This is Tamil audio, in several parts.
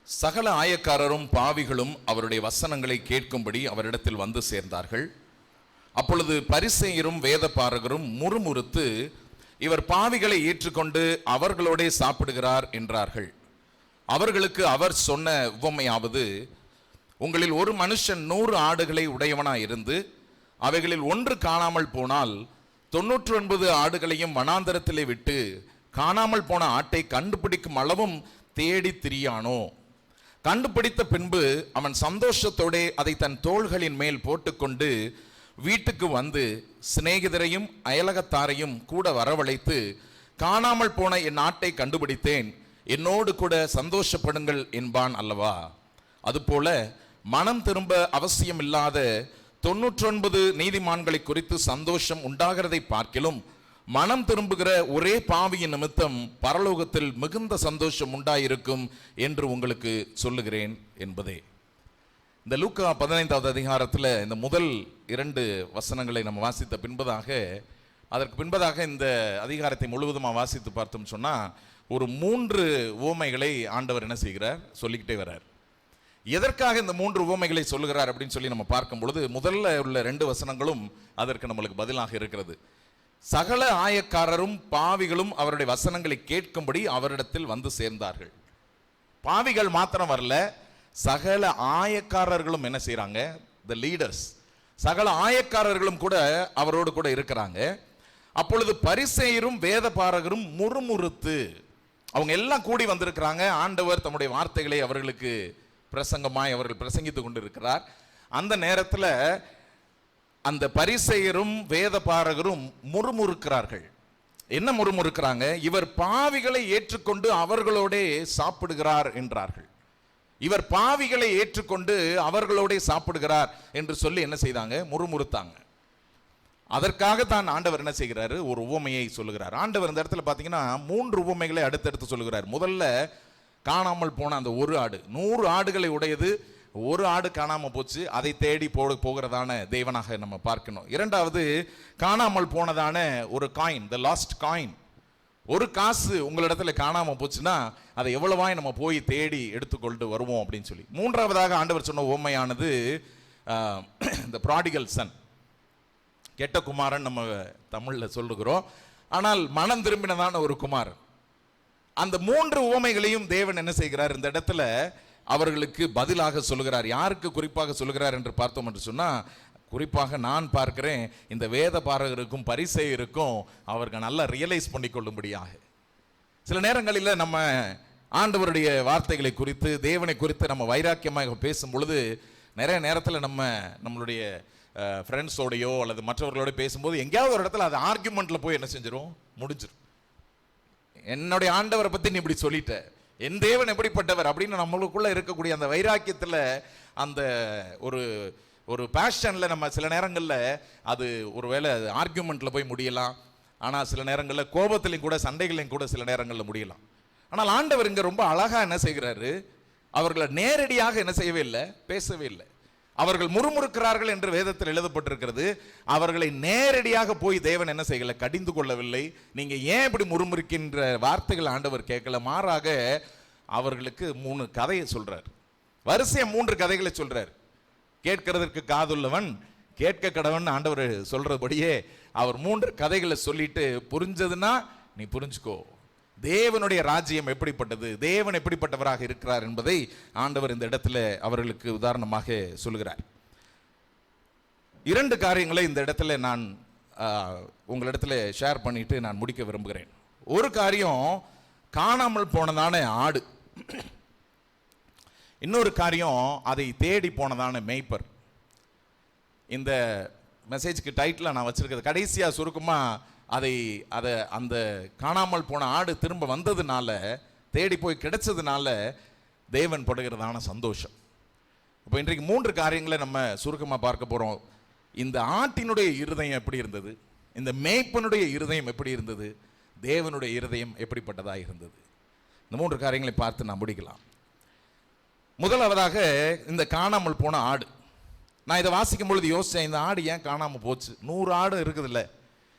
சகல ஆயக்காரரும் பாவிகளும் அவருடைய வசனங்களை கேட்கும்படி அவரிடத்தில் வந்து சேர்ந்தார்கள். அப்பொழுது பரிசேயரும் வேதபாரகரும் முறுமுறுத்து, இவர் பாவிகளை ஏற்றுக்கொண்டு அவர்களோடே சாப்பிடுகிறார் என்றார்கள். அவர்களுக்கு அவர் சொன்ன உவமையாவது, உங்களில் ஒரு மனுஷன் 100 ஆடுகளை உடையவனாயிருந்து அவைகளில் ஒன்று காணாமல் போனால் 99 ஆடுகளையும் வனாந்தரத்திலே விட்டு காணாமல் போன ஆட்டை கண்டுபிடிக்கும் அளவும் தேடி திரியானோ? கண்டுபிடித்த பின்பு அவன் சந்தோஷத்தோടെ அதை தன் தோள்களின் மேல் போட்டுக்கொண்டு வீட்டுக்கு வந்து சிநேகிதரையும் அயலகத்தாரையும் கூட வரவழைத்து, காணாமல் போன என் ஆட்டை கண்டுபிடித்தேன், என்னோடு கூட சந்தோஷப்படுங்கள் என்பான் அல்லவா? அதுபோல மனம் திரும்ப அவசியம் இல்லாத 99 நீதிமான்களை குறித்து சந்தோஷம் உண்டாகிறதை பார்க்கிலும் மனம் திரும்புகிற ஒரே பாவியின் நிமித்தம் பரலோகத்தில் மிகுந்த சந்தோஷம் உண்டாயிருக்கும் என்று உங்களுக்கு சொல்லுகிறேன் என்பதே. இந்த லூக்கா 15வது அதிகாரத்தில் இந்த முதல் 2 வசனங்களை நம்ம வாசித்த பின்பதாக, அதற்கு பின்பதாக இந்த அதிகாரத்தை முழுவதுமாக வாசித்து பார்த்தோம் சொன்னால், ஒரு 3 உவமைகளை ஆண்டவர் என்ன செய்கிறார், சொல்லிக்கிட்டே வர்றார். எதற்காக இந்த 3 உவமைகளை சொல்லுகிறார் அப்படின்னு சொல்லி நம்ம பார்க்கும் பொழுது, முதல்ல உள்ள 2 வசனங்களும் அதற்கு நம்மளுக்கு பதிலாக இருக்கிறது. சகல ஆயக்காரரும் பாவிகளும் அவருடைய வசனங்களை கேட்கும்படி அவரிடத்தில் வந்து சேர்ந்தார்கள். பாவிகள் மாத்திரம் வரல, சகல ஆயக்காரர்களும் என்ன செய்யறாங்க, தி லீடர்ஸ், சகல ஆயக்காரர்களும் கூட அவரோடு கூட இருக்கிறாங்க. அப்பொழுது பரிசேயரும் வேதபாரகரும் முறுமுறுத்து, அவங்க எல்லாம் கூடி வந்திருக்கிறாங்க. ஆண்டவர் தம்முடைய வார்த்தைகளை அவர்களுக்கு பிரசங்கமாய் அவர்கள் பிரசங்கித்துக் கொண்டிருக்கிறார். அந்த நேரத்தில் அந்த பரிசேயரும் வேதபாரகரும் முறுமுறுக்கிறார்கள். என்ன முறுமுறுக்கிறாங்க? இவர் பாவிகளை ஏற்றுக்கொண்டு அவர்களோடே சாப்பிடுகிறார் என்றார்கள். இவர் பாவிகளை ஏற்றுக்கொண்டு அவர்களோடே சாப்பிடுகிறார் என்று சொல்லி என்ன செய்தாங்க, முறுமுறுத்தாங்க. அதற்காக தான் ஆண்டவர் என்ன செய்கிறாரு, ஒரு உவமையை சொல்லுகிறார். ஆண்டவர் இந்த இடத்துல பார்த்தீங்கன்னா 3 உவமைகளை அடுத்தடுத்து சொல்லுகிறார். முதல்ல காணாமல் போன அந்த ஒரு ஆடு, 100 ஆடுகளை உடையது, ஒரு ஆடு காணாமல் போச்சு, அதை தேடி போகிறதான தேவனாக நம்ம பார்க்கணும். இரண்டாவது, காணாமல் போனதான ஒரு காயின், த லாஸ்ட் காயின், ஒரு காசு உங்களிடத்துல காணாமல் போச்சுன்னா அதை எவ்வளவாய் நம்ம போய் தேடி எடுத்துக்கொண்டு வருவோம் அப்படின்னு சொல்லி. மூன்றாவதாக ஆண்டவர் சொன்ன உவமையானது இந்த ப்ராடிகல் சன், கெட்ட குமாரன் நம்ம தமிழில் சொல்லுகிறோம், ஆனால் மனம் திரும்பினதான ஒரு குமாரன். அந்த 3 உவமைகளையும் தேவன் என்ன செய்கிறார், இந்த இடத்துல அவர்களுக்கு பதிலாக சொல்லுகிறார். யாருக்கு குறிப்பாக சொல்லுகிறார் என்று பார்த்தோம் என்று சொன்னால், குறிப்பாக நான் பார்க்கிறேன் இந்த வேத பாரகருக்கும் பரிசேயருக்கும் அவர்கள் நல்லா ரியலைஸ் பண்ணி கொள்ளும்படியாக. சில நேரங்களில் நம்ம ஆண்டவருடைய வார்த்தைகளை குறித்து, தேவனை குறித்து நம்ம வைராக்கியமாக பேசும் பொழுது, நிறைய நேரத்தில் நம்மளுடைய ஃப்ரெண்ட்ஸோடையோ அல்லது மற்றவர்களோட பேசும்போது எங்கேயாவது ஒரு இடத்துல அது ஆர்கியூமெண்ட்டில் போய் என்ன செஞ்சிடும், முடிஞ்சிடும். என்னுடைய ஆண்டவரை பற்றி நீ இப்படி சொல்லிட்ட, என் தேவன் எப்படிப்பட்டவர் அப்படின்னு நம்மளுக்குள்ள இருக்கக்கூடிய அந்த வைராக்கியத்தில், அந்த ஒரு பேஷனில் நம்ம சில நேரங்களில் அது ஒருவேளை ஆர்கியூமெண்ட்டில் போய் முடியலாம். ஆனால் சில நேரங்களில் கோபத்திலையும் கூட, சண்டைகளையும் கூட சில நேரங்களில் முடியலாம். ஆனால் ஆண்டவர் இங்கே ரொம்ப அழகாக என்ன செய்கிறாரு, அவர்களை நேரடியாக என்ன செய்யவே இல்லை, பேசவே இல்லை. அவர்கள் முறுமுறுக்கிறார்கள் என்று வேதத்தில் எழுதப்பட்டிருக்கிறது. அவர்களை நேரடியாக போய் தேவன் என்ன செய்யல, கடிந்து கொள்ளவில்லை. நீங்க ஏன் இப்படி முறுமுறுக்கின்ற வார்த்தைகள் ஆண்டவர் கேட்கல. மாறாக அவர்களுக்கு 3 கதையை சொல்றார். வரிசையா 3 கதைகளை சொல்றார். கேட்கிறதற்கு காதுள்ளவன் கேட்க கடவன் ஆண்டவர் சொல்றபடியே அவர் 3 கதைகளை சொல்லிட்டு, புரிஞ்சதுன்னா நீ புரிஞ்சுக்கோ, தேவனுடைய ராஜ்யம் எப்படிப்பட்டது, தேவன் எப்படிப்பட்டவராக இருக்கிறார் என்பதை ஆண்டவர் இந்த இடத்துல அவர்களுக்கு உதாரணமாக சொல்லுகிறார். 2 காரியங்களை இந்த இடத்துல நான் உங்களிடத்துல ஷேர் பண்ணிட்டு நான் முடிக்க விரும்புகிறேன். ஒரு காரியம் காணாமல் போனதான ஆடு, இன்னொரு காரியம் அதை தேடி போனதான மேய்ப்பர். இந்த மெசேஜ்க்கு டைட்டில் நான் வச்சிருக்கிறது கடைசியா சுருக்கமா, அந்த காணாமல் போன ஆடு திரும்ப வந்ததுனால, தேடி போய் கிடைச்சதுனால தேவன் படுகிறதான சந்தோஷம். இப்போ இன்றைக்கு 3 காரியங்களை நம்ம சுருக்கமாக பார்க்க போகிறோம். இந்த ஆட்டினுடைய இருதயம் எப்படி இருந்தது, இந்த மேய்ப்பனுடைய இருதயம் எப்படி இருந்தது, தேவனுடைய இருதயம் எப்படிப்பட்டதாக இருந்தது. இந்த 3 காரியங்களை பார்த்து நான் முடிக்கலாம். முதலாவதாக இந்த காணாமல் போன ஆடு. நான் இதை வாசிக்கும் பொழுது யோசித்தேன், இந்த ஆடு ஏன் காணாமல் போச்சு? 100 ஆடு இருக்குது இல்லை,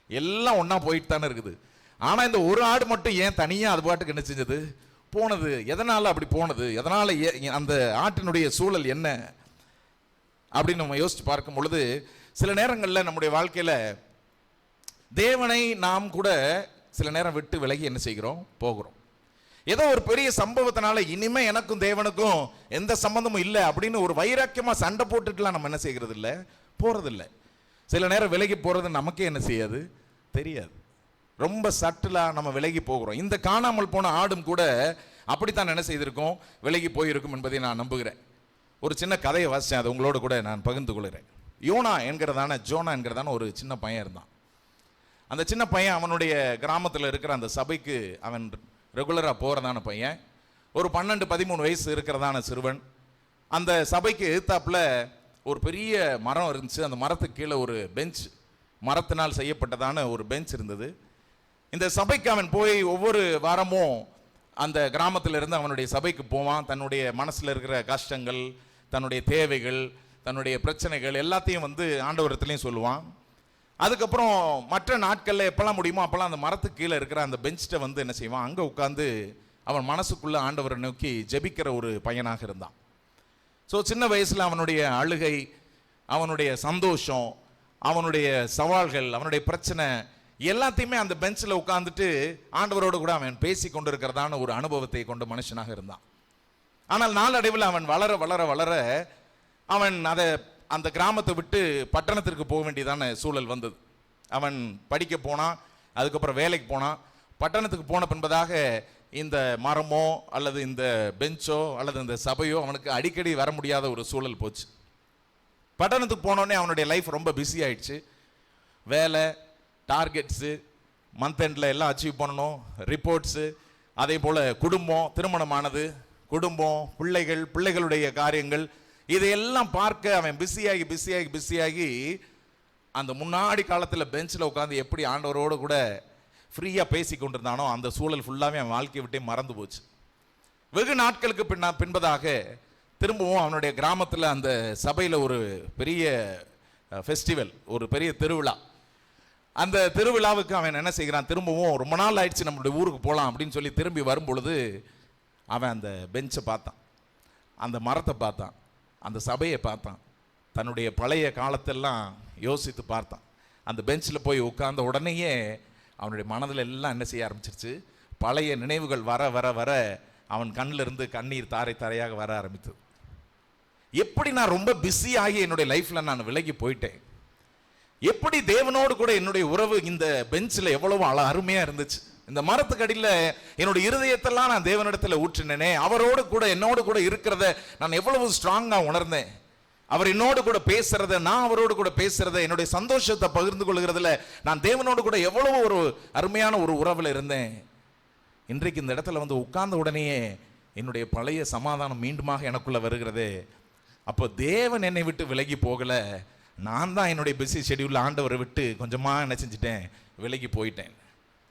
எல்லாம் ஒன்றா போயிட்டு தானே இருக்குது. ஆனால் இந்த ஒரு ஆடு மட்டும் ஏன் தனியாக அது பாட்டுக்கு என்ன செஞ்சது, போனது, எதனால அப்படி போனது, எதனால அந்த ஆட்டினுடைய சூழல் என்ன அப்படின்னு நம்ம யோசிச்சு பார்க்கும் பொழுது, சில நேரங்களில் நம்முடைய வாழ்க்கையில தேவனை நாம் கூட சில நேரம் விட்டு விலகி என்ன செய்கிறோம், போகிறோம். ஏதோ ஒரு பெரிய சம்பவத்தினால இனிமே எனக்கும் தேவனுக்கும் எந்த சம்பந்தமும் இல்லை அப்படின்னு ஒரு வைராக்கியமா சண்டை போட்டுட்டுலாம் நம்ம என்ன செய்கிறது இல்லை, போறது இல்லை. சில நேரம் விலகி போறது நமக்கே என்ன செய்யாது, தெரியாது. ரொம்ப சட்டிலா நம்ம விலகி போகிறோம். இந்த காணாமல் போன ஆடும் கூட அப்படித்தான் என்ன செய்திருக்கோம், விலகி போயிருக்கும் என்பதை நான் நம்புகிறேன். ஒரு சின்ன கதையை வாசித்தேன், அதை உங்களோட கூட நான் பகிர்ந்து கொள்கிறேன். ஜோனா என்கிறதான ஒரு சின்ன பையன் இருந்தான். அந்த சின்ன பையன் அவனுடைய கிராமத்தில் இருக்கிற அந்த சபைக்கு அவன் ரெகுலராக போகிறதான பையன். ஒரு 12-13 வயசு இருக்கிறதான சிறுவன். அந்த சபைக்கு எதிர்த்தாப்புல ஒரு பெரிய மரம் இருந்துச்சு. அந்த மரத்துக்கு கீழே ஒரு பெஞ்ச், மரத்தினால் செய்யப்பட்டதான ஒரு பெஞ்ச் இருந்தது. இந்த சபைக்கு அவன் போய் ஒவ்வொரு வாரமும் அந்த கிராமத்தில் இருந்து அவனுடைய சபைக்கு போவான். தன்னுடைய மனசில் இருக்கிற கஷ்டங்கள், தன்னுடைய தேவைகள், தன்னுடைய பிரச்சனைகள் எல்லாத்தையும் ஆண்டவரத்துலையும் சொல்லுவான். அதுக்கப்புறம் மற்ற நாட்களில் எப்பெல்லாம் முடியுமோ அப்போல்லாம் அந்த மரத்துக்கு கீழே இருக்கிற அந்த பெஞ்சிட்ட என்ன செய்வான், அங்கே உட்காந்து அவன் மனசுக்குள்ளே ஆண்டவரை நோக்கி ஜெபிக்கிற ஒரு பையனாக இருந்தான். ஸோ சின்ன வயசில் அவனுடைய அழுகை, அவனுடைய சந்தோஷம், அவனுடைய சவால்கள், அவனுடைய பிரச்சனை எல்லாத்தையுமே அந்த பெஞ்சில் உட்காந்துட்டு ஆண்டவரோடு கூட அவன் பேசி கொண்டிருக்கிறதான ஒரு அனுபவத்தை கொண்ட மனுஷனாக இருந்தான். ஆனால் நாளடைவில் அவன் வளர வளர வளர அவன் அந்த கிராமத்தை விட்டு பட்டணத்திற்கு போக வேண்டியதான சூழல் வந்தது. அவன் படிக்க போனான், அதுக்கப்புறம் வேலைக்கு போனான். பட்டணத்துக்கு போன பின்பதாக இந்த மரமோ அல்லது இந்த பெஞ்சோ அல்லது இந்த சபையோ அவனுக்கு அடிக்கடி வர முடியாத ஒரு சூழல் போச்சு. பட்டணத்துக்கு போனோடனே அவனுடைய லைஃப் ரொம்ப பிஸி ஆயிடுச்சு. வேலை, டார்கெட்ஸு, மந்த் எண்டில் எல்லாம் அச்சீவ் பண்ணணும், ரிப்போர்ட்ஸு, அதே போல் குடும்பம், திருமணமானது, குடும்பம், பிள்ளைகளுடைய காரியங்கள், இதையெல்லாம் பார்க்க அவன் பிஸியாகி அந்த முன்னாடி காலத்தில் பெஞ்சில் உட்காந்து எப்படி ஆண்டவரோடு கூட ஃப்ரீயாக பேசி கொண்டிருந்தானோ அந்த சூழல் ஃபுல்லாகவே அவன் வாழ்க்கையை விட்டே மறந்து போச்சு. வெகு நாட்களுக்கு பின்பதாக திரும்பவும் அவனுடைய கிராமத்தில் அந்த சபையில் ஒரு பெரிய ஃபெஸ்டிவல், ஒரு பெரிய திருவிழா. அந்த திருவிழாவுக்கு அவன் என்ன செய்கிறான், திரும்பவும் ரொம்ப நாள் ஆயிடுச்சு நம்மளுடைய ஊருக்கு போகலாம் அப்படின்னு சொல்லி திரும்பி வரும் பொழுது அவன் அந்த பெஞ்சை பார்த்தான், அந்த மரத்தை பார்த்தான், அந்த சபையை பார்த்தான். தன்னுடைய பழைய காலத்தெல்லாம் யோசித்து பார்த்தான். அந்த பெஞ்சில் போய் உட்கார்ந்த உடனேயே அவனுடைய மனதில் எல்லாம் என்ன செய்ய ஆரம்பிச்சிருச்சு, பழைய நினைவுகள் வர வர வர அவன் கண்ணிலிருந்து கண்ணீர் தாரை தாரையாக வர ஆரம்பித்தது. எப்படி நான் ரொம்ப பிஸியாகி என்னுடைய லைஃப்பில் நான் விலகி போயிட்டேன், எப்படி தேவனோடு கூட என்னுடைய உறவு இந்த பெஞ்சில் எவ்வளவு அருமையாக இருந்துச்சு, இந்த மரத்துக்கு அடியில் என்னோட இருதயத்தெல்லாம் நான் தேவனிடத்தில் ஊற்றினேனே, அவரோடு கூட என்னோடு கூட இருக்கிறத நான் எவ்வளவு ஸ்ட்ராங்காக உணர்ந்தேன், அவர் என்னோடு கூட பேசுறத, நான் அவரோடு கூட பேசுறத, என்னுடைய சந்தோஷத்தை பகிர்ந்து கொள்கிறதுல நான் தேவனோடு கூட எவ்வளவு ஒரு அருமையான ஒரு உறவில் இருந்தேன். இன்றைக்கு இந்த இடத்துல உட்கார்ந்த உடனேயே என்னுடைய பழைய சமாதானம் மீண்டுமாக எனக்குள்ள வருகிறது. அப்போ தேவன் என்னை விட்டு விலகி போகல, நான் தான் என்னுடைய பிஸி ஷெடியூல் ஆண்டவரை விட்டு கொஞ்சமாக என்ன செஞ்சிட்டேன், விலகி போயிட்டேன்.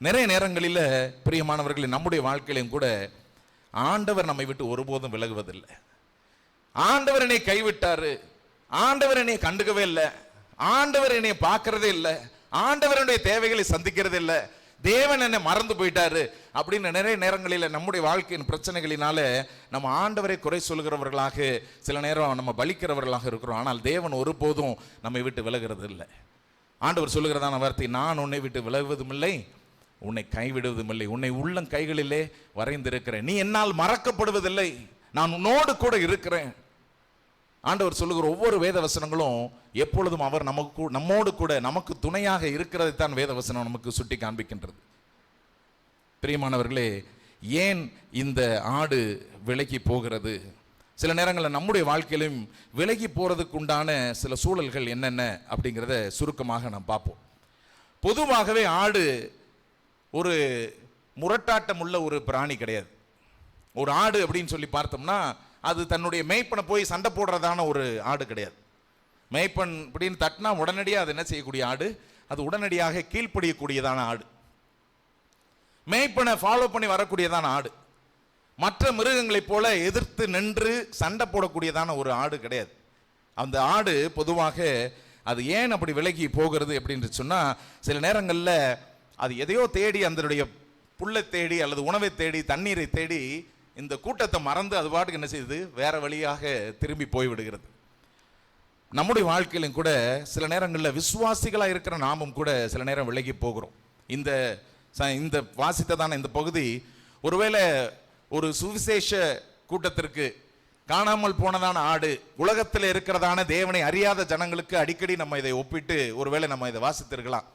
நிறைய நேரங்களில் பிரியமானவர்களை நம்முடைய வாழ்க்கையிலும் கூட ஆண்டவர் நம்மை விட்டு ஒருபோதும் விலகுவதில்லை. ஆண்டவர் என்னை கைவிட்டாரு, ஆண்டவர் என்னை கண்டுக்கவே இல்லை, ஆண்டவர் என்னை பார்க்கறதே இல்லை, ஆண்டவர் என்னுடைய தேவைகளை சந்திக்கிறதே இல்லை, தேவன் என்னை மறந்து போயிட்டாரு அப்படின்னு நிறைய நேரங்களில் நம்முடைய வாழ்க்கையின் பிரச்சனைகளினால நம்ம ஆண்டவரை குறை சொல்கிறவர்களாக சில நேரம் நம்ம பலிக்கிறவர்களாக இருக்கிறோம். ஆனால் தேவன் ஒருபோதும் நம்மை விட்டு விலகிறது இல்லை. ஆண்டவர் சொல்லுகிறதான வார்த்தை, நான் உன்னை விட்டு விலகுவதும் இல்லை, உன்னை கைவிடுவதும் இல்லை, உன்னை உள்ளம் கைகளிலே வரைந்திருக்கிறேன், நீ என்னால் மறக்கப்படுவதில்லை, நான் உன்னோடு கூட இருக்கிறேன். ஆண்டவர் சொல்லுகிற ஒவ்வொரு வேத வசனங்களும் எப்பொழுதும் அவர் நம்மோடு கூட நமக்கு துணையாக இருக்கிறதைத்தான் வேத வசனம் நமக்கு சுட்டி காண்பிக்கின்றது. பிரியமானவர்களே, ஏன் இந்த ஆடு விலகி போகிறது? சில நேரங்களில் நம்முடைய வாழ்க்கையிலும் விலகி போறதுக்கு உண்டான சில சூழல்கள் என்னென்ன அப்படிங்கிறத சுருக்கமாக நாம் பார்ப்போம். பொதுவாகவே ஆடு ஒரு முரட்டாட்டம் உள்ள ஒரு பிராணி கிடையாது. ஒரு ஆடு அப்படின்னு சொல்லி பார்த்தோம்னா அது தன்னுடைய மேய்ப்பனை போய் சண்டை போடுறதான ஒரு ஆடு கிடையாது. மேய்ப்பன் அப்படின்னு தட்டினா உடனடியாக அது என்ன செய்யக்கூடிய ஆடு, அது உடனடியாக கீழ்ப்படியக்கூடியதான ஆடு, மேய்ப்பனை ஃபாலோ பண்ணி வரக்கூடியதான ஆடு. மற்ற மிருகங்களைப் போல எதிர்த்து நின்று சண்டை போடக்கூடியதான ஒரு ஆடு கிடையாது. அந்த ஆடு பொதுவாக அது ஏன் அப்படி விலகி போகிறது அப்படின்னு சொன்னால், சில நேரங்களில் அது எதையோ தேடி அதனுடைய புல்லை தேடி அல்லது உணவை தேடி தண்ணீரை தேடி இந்த கூட்டத்தை மறந்து அது பாட்டுக்கு என்ன செய்யுது, வேற வழியாக திரும்பி போய்விடுகிறது. நம்முடைய வாழ்க்கையிலும் கூட சில நேரங்களில் விசுவாசிகளாக இருக்கிற நாமும் கூட சில நேரம் விலகி போகிறோம். இந்த வாசித்ததான இந்த பகுதி ஒருவேளை ஒரு சுவிசேஷ கூட்டத்திற்கு காணாமல் போனதான ஆடு, உலகத்தில் இருக்கிறதான தேவனை அறியாத ஜனங்களுக்கு அடிக்கடி நம்ம இதை ஒப்பிட்டு ஒருவேளை நம்ம இதை வாசித்திருக்கலாம்.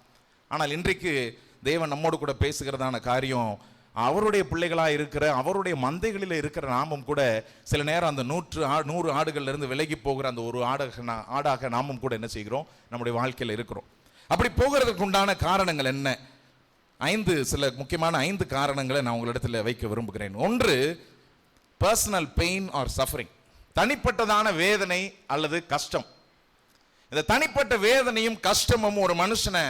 ஆனால் இன்றைக்கு தேவன் நம்மோடு கூட பேசுகிறதான காரியம், அவருடைய பிள்ளைகளாக இருக்கிற அவருடைய மந்தைகளில் இருக்கிற நாமும் கூட சில நேரம் அந்த 100 ஆடுகள்ல இருந்து விலகி போகிற அந்த ஒரு ஆடாக நாமும் கூட என்ன செய்கிறோம், நம்முடைய வாழ்க்கையில் இருக்கிறோம். அப்படி போகிறதுக்கு உண்டான காரணங்கள் என்ன? சில முக்கியமான 5 காரணங்களை நான் உங்களிடத்தில் வைக்க விரும்புகிறேன். ஒன்று, பர்சனல் பெயின் ஆர் சஃபரிங், தனிப்பட்டதான வேதனை அல்லது கஷ்டம். இந்த தனிப்பட்ட வேதனையும் கஷ்டமும் ஒரு மனுஷனை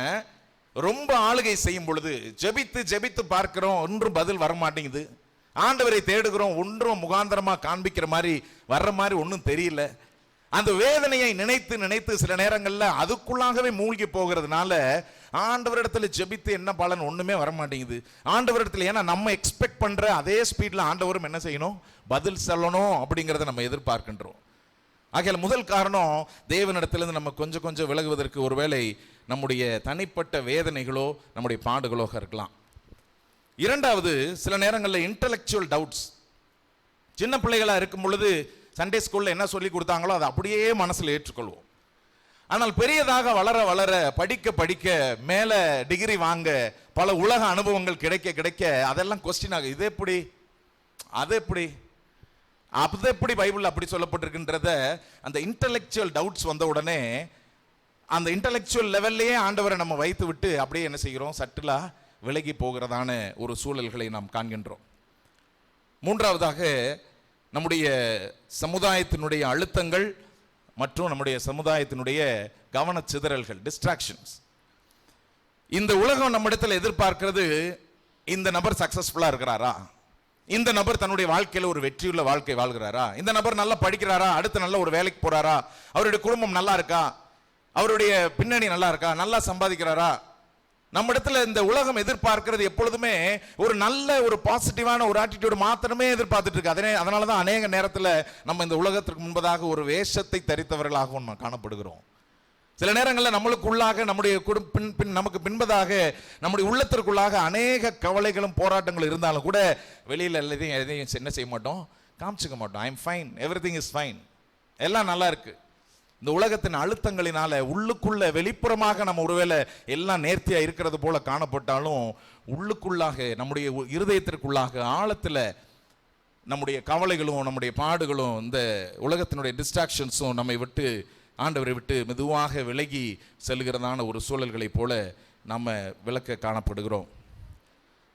ரொம்ப ஆளுகை செய்யும் பொழுது, ஜெபித்து பார்க்கிறோம், ஒன்றும் பதில் வர மாட்டேங்குது. ஆண்டவரை தேடுகிறோம், ஒன்றும் முகாந்தரமா காண்பிக்கிற மாதிரி வர்ற மாதிரி ஒன்றும் தெரியல. அந்த வேதனையை நினைத்து சில நேரங்கள்ல அதுக்குள்ளாகவே மூழ்கி போகிறதுனால ஆண்டவரிடத்துல ஜெபித்து என்ன பலன், ஒண்ணுமே வர மாட்டேங்குது. ஆண்டவரிடத்துல, ஏன்னா நம்ம எக்ஸ்பெக்ட் பண்ற அதே ஸ்பீட்ல ஆண்டவரும் என்ன செய்யணும், பதில் சொல்லணும் அப்படிங்கிறத நம்ம எதிர்பார்க்கின்றோம். ஆகையால் முதல் காரணம், தேவனிடத்திலிருந்து நம்ம கொஞ்சம் விலகுவதற்கு ஒருவேளை நம்முடைய தனிப்பட்ட வேதனைகளோ நம்முடைய பாடுகளோ இருக்கலாம். இரண்டாவது, சில நேரங்களில் இன்டலெக்சுவல் டவுட்ஸ். சின்ன பிள்ளைகளா இருக்கும் பொழுது சண்டே ஸ்கூல்ல என்ன சொல்லி கொடுத்தாங்களோ அதை அப்படியே மனசுல ஏற்றுக்கொள்வோம். ஆனால் பெரியதாக வளர படிக்க மேல டிகிரி வாங்க பல உலக அனுபவங்கள் கிடைக்க அதெல்லாம் கொஸ்டின் ஆகும். இது எப்படி, அது எப்படி பைபிள் அப்படி சொல்லப்பட்டிருக்கின்றத அந்த இன்டலெக்சுவல் டவுட்ஸ் வந்த உடனே அந்த இன்டலெக்சுவல் லெவல்லையே ஆண்டவரை நம்ம வைத்து விட்டு அப்படியே என்ன செய்கிறோம், சட்டிலா விலகி போகிறதான ஒரு சூழல்களை நாம் காண்கின்றோம். மூன்றாவதாக, நம்முடைய சமுதாயத்தினுடைய அழுத்தங்கள் மற்றும் நம்முடைய சமுதாயத்தினுடைய கவனச்சிதறல்கள், டிஸ்ட்ராக்ஷன்ஸ். இந்த உலகம் நம்மிடத்தில் எதிர்பார்க்கிறது, இந்த நபர் சக்சஸ்ஃபுல்லா இருக்கிறாரா, இந்த நபர் தன்னுடைய வாழ்க்கையில் ஒரு வெற்றியுள்ள வாழ்க்கை வாழ்கிறாரா, இந்த நபர் நல்லா படிக்கிறாரா, அடுத்து நல்ல ஒரு வேலைக்கு போறாரா, அவருடைய குடும்பம் நல்லா இருக்கா, அவருடைய பின்னணி நல்லா இருக்கா, நல்லா சம்பாதிக்கிறாரா. நம்ம இடத்துல இந்த உலகம் எதிர்பார்க்கிறது எப்பொழுதுமே ஒரு நல்ல ஒரு பாசிட்டிவான ஒரு ஆட்டிடியூட் மாத்திரமே எதிர்பார்த்துட்டு இருக்கு. அதனாலதான் அநேக நேரத்தில் நம்ம இந்த உலகத்திற்கு முன்பதாக ஒரு வேஷத்தை தரித்தவர்களாகவும் நம்ம காணப்படுகிறோம். சில நேரங்களில் நம்மளுக்குள்ளாக நம்முடைய நமக்கு பின்பதாக நம்முடைய உள்ளத்திற்குள்ளாக அநேக கவலைகளும் போராட்டங்களும் இருந்தாலும் கூட வெளியில் எதையும் என்ன செய்ய மாட்டோம், காமிச்சுக்க மாட்டோம். I am fine, everything is fine, எல்லாம் நல்லா இருக்கு. இந்த உலகத்தின் அழுத்தங்களினால உள்ளுக்குள்ள வெளிப்புறமாக நம்ம ஒருவேளை எல்லாம் நேர்த்தியா இருக்கிறது போல காணப்பட்டாலும் உள்ளுக்குள்ளாக நம்முடைய இருதயத்திற்குள்ளாக ஆழத்துல நம்முடைய கவலைகளும் நம்முடைய பாடுகளும் இந்த உலகத்தினுடைய டிஸ்ட்ராக்ஷன்ஸும் நம்மை விட்டு, ஆண்டவரை விட்டு மெதுவாக விலகி செல்கிறதான ஒரு சூழல்களை போல நம்ம விளக்க காணப்படுகிறோம்.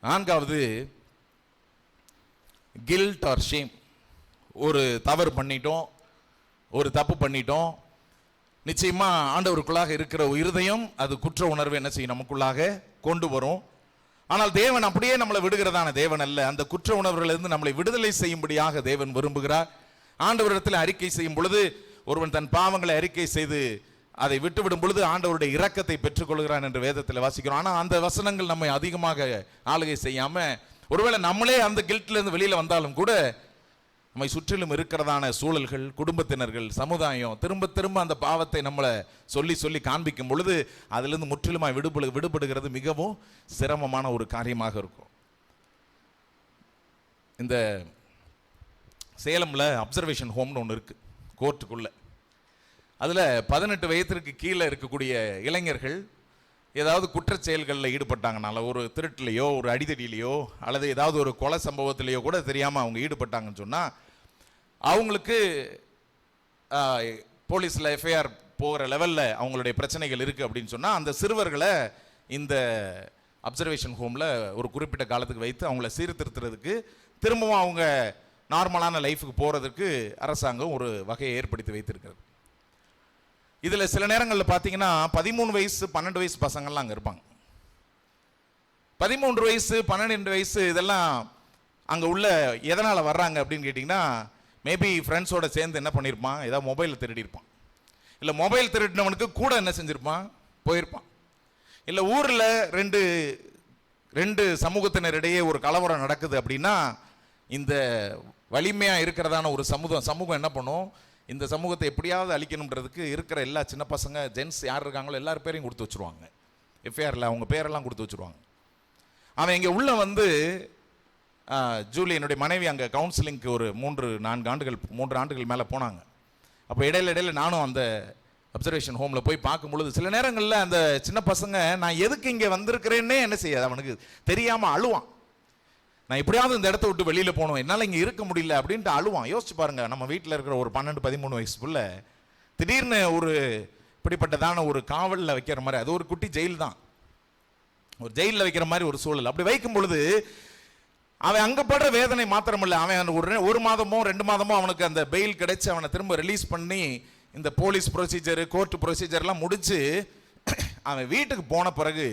நான்காவது, கில்ட் ஆர் ஷேம். ஒரு தவறு பண்ணிட்டோம், ஒரு தப்பு பண்ணிட்டோம், நிச்சயமா ஆண்டவருக்குள்ளாக இருக்கிற இருதயம் அது குற்ற உணர்வு என்ன செய்யும், நமக்குள்ளாக கொண்டு வரும். ஆனால் தேவன் அப்படியே நம்மளை விடுகிறதான தேவன் அல்ல. அந்த குற்ற உணர்வுகளிலிருந்து நம்மளை விடுதலை செய்யும்படியாக தேவன் விரும்புகிறார். ஆண்டவரிடத்தில் அறிக்கை செய்யும் பொழுது, ஒருவன் தன் பாவங்களை அறிக்கை செய்து அதை விட்டுவிடும் பொழுது ஆண்டவருடைய இரக்கத்தை பெற்றுக்கொள்கிறான் என்று வேதத்தில் வாசிக்கிறோம். ஆனால் அந்த வசனங்கள் நம்மை அதிகமாக ஆளுகை செய்யாம, ஒருவேளை நம்மளே அந்த கில்ட்ல இருந்து வெளியில வந்தாலும் கூட நம்மை சுற்றிலும் இருக்கிறதான சூழல்கள், குடும்பத்தினர்கள், சமுதாயம் திரும்ப அந்த பாவத்தை நம்மளை சொல்லி காண்பிக்கும் பொழுது அதிலிருந்து முற்றிலுமாய் விடுபடுகிறது மிகவும் சிரமமான ஒரு காரியமாக இருக்கும். இந்த சேலம்ல அப்சர்வேஷன் ஹோம்னு ஒன்று இருக்கு, கோர்ட்டுக்குள்ள. அதுல 18 வயதிற்கு கீழே இருக்கக்கூடிய இளைஞர்கள் ஏதாவது குற்றச் செயல்களில் ஈடுபட்டாங்கனால, ஒரு திருட்டுலையோ ஒரு அடிதடியிலையோ அல்லது ஏதாவது ஒரு கொலை சம்பவத்திலேயோ கூட தெரியாமல் அவங்க ஈடுபட்டாங்கன்னு சொன்னால் அவங்களுக்கு போலீஸில் எஃப்ஐஆர் போகிற லெவலில் அவங்களுடைய பிரச்சனைகள் இருக்குது அப்படின்னு சொன்னால் அந்த சிறுவர்களை இந்த அப்சர்வேஷன் ஹோமில் ஒரு குறிப்பிட்ட காலத்துக்கு வைத்து அவங்கள சீர்திருத்துறதுக்கு, திரும்பவும் அவங்க நார்மலான லைஃபுக்கு போகிறதுக்கு அரசாங்கம் ஒரு வகையை ஏற்படுத்தி வைத்திருக்கிறது. இதில் சில நேரங்களில் பார்த்தீங்கன்னா 13 வயசு 12 வயசு பசங்கள்லாம் அங்கே இருப்பாங்க. 13 வயசு 12 வயசு இதெல்லாம் அங்கே உள்ள எதனால் வர்றாங்க அப்படின்னு கேட்டிங்கன்னா, மேபி ஃப்ரெண்ட்ஸோட சேர்ந்து என்ன பண்ணியிருப்பான், ஏதாவது மொபைலில் திருடியிருப்பான், இல்லை மொபைல் திருடினவனுக்கு கூட என்ன செஞ்சுருப்பான், போயிருப்பான், இல்லை ஊரில் ரெண்டு சமூகத்தினரிடையே ஒரு கலவரம் நடக்குது அப்படின்னா, இந்த வலிமையாக இருக்கிறதான ஒரு சமூகம் என்ன பண்ணும், இந்த சமூகத்தை எப்படியாவது அழிக்கணுன்றதுக்கு இருக்கிற எல்லா சின்ன பசங்க ஜென்ஸ் யார் இருக்காங்களோ எல்லார் பேரையும் கொடுத்து வச்சுருவாங்க. எஃப்ஐஆரில் அவங்க பேரெல்லாம் கொடுத்து வச்சுருவாங்க. அவன் இங்கே உள்ள வந்து ஜூலி என்னுடைய மனைவி அங்கே கவுன்சிலிங்க்கு ஒரு 3 ஆண்டுகள் மேலே போனாங்க. அப்போ இடையில நானும் அந்த அப்சர்வேஷன் ஹோமில் போய் பார்க்கும்பொழுது சில நேரங்களில் அந்த சின்ன பசங்க நான் எதுக்கு இங்கே வந்திருக்கிறேன்னே என்ன செய்யாது அவனுக்கு தெரியாமல் அழுவான். நான் எப்படியாவது இந்த இடத்த விட்டு வெளியில் போகணும், என்னால் இங்கே இருக்க முடியல அப்படின்ட்டு அழுவான். யோசிச்சு பாருங்க, நம்ம வீட்டில் இருக்கிற ஒரு 12-13 வயசுக்குள்ள திடீர்னு ஒரு இப்படிப்பட்டதான ஒரு காவலில் வைக்கிற மாதிரி, அது ஒரு குட்டி ஜெயில் தான், ஒரு ஜெயிலில் வைக்கிற மாதிரி ஒரு சூழல். அப்படி வைக்கும் பொழுது அவன் அங்கே படுற வேதனை மாத்திரமில்லை, அவன் ஒரு மாதமோ 2 மாதமோ அவனுக்கு அந்த பெயில் கிடைச்சி அவனை திரும்ப ரிலீஸ் பண்ணி இந்த போலீஸ் ப்ரொசீஜர் கோர்ட் ப்ரொசீஜர்லாம் முடிச்சு அவன் வீட்டுக்கு போன பிறகு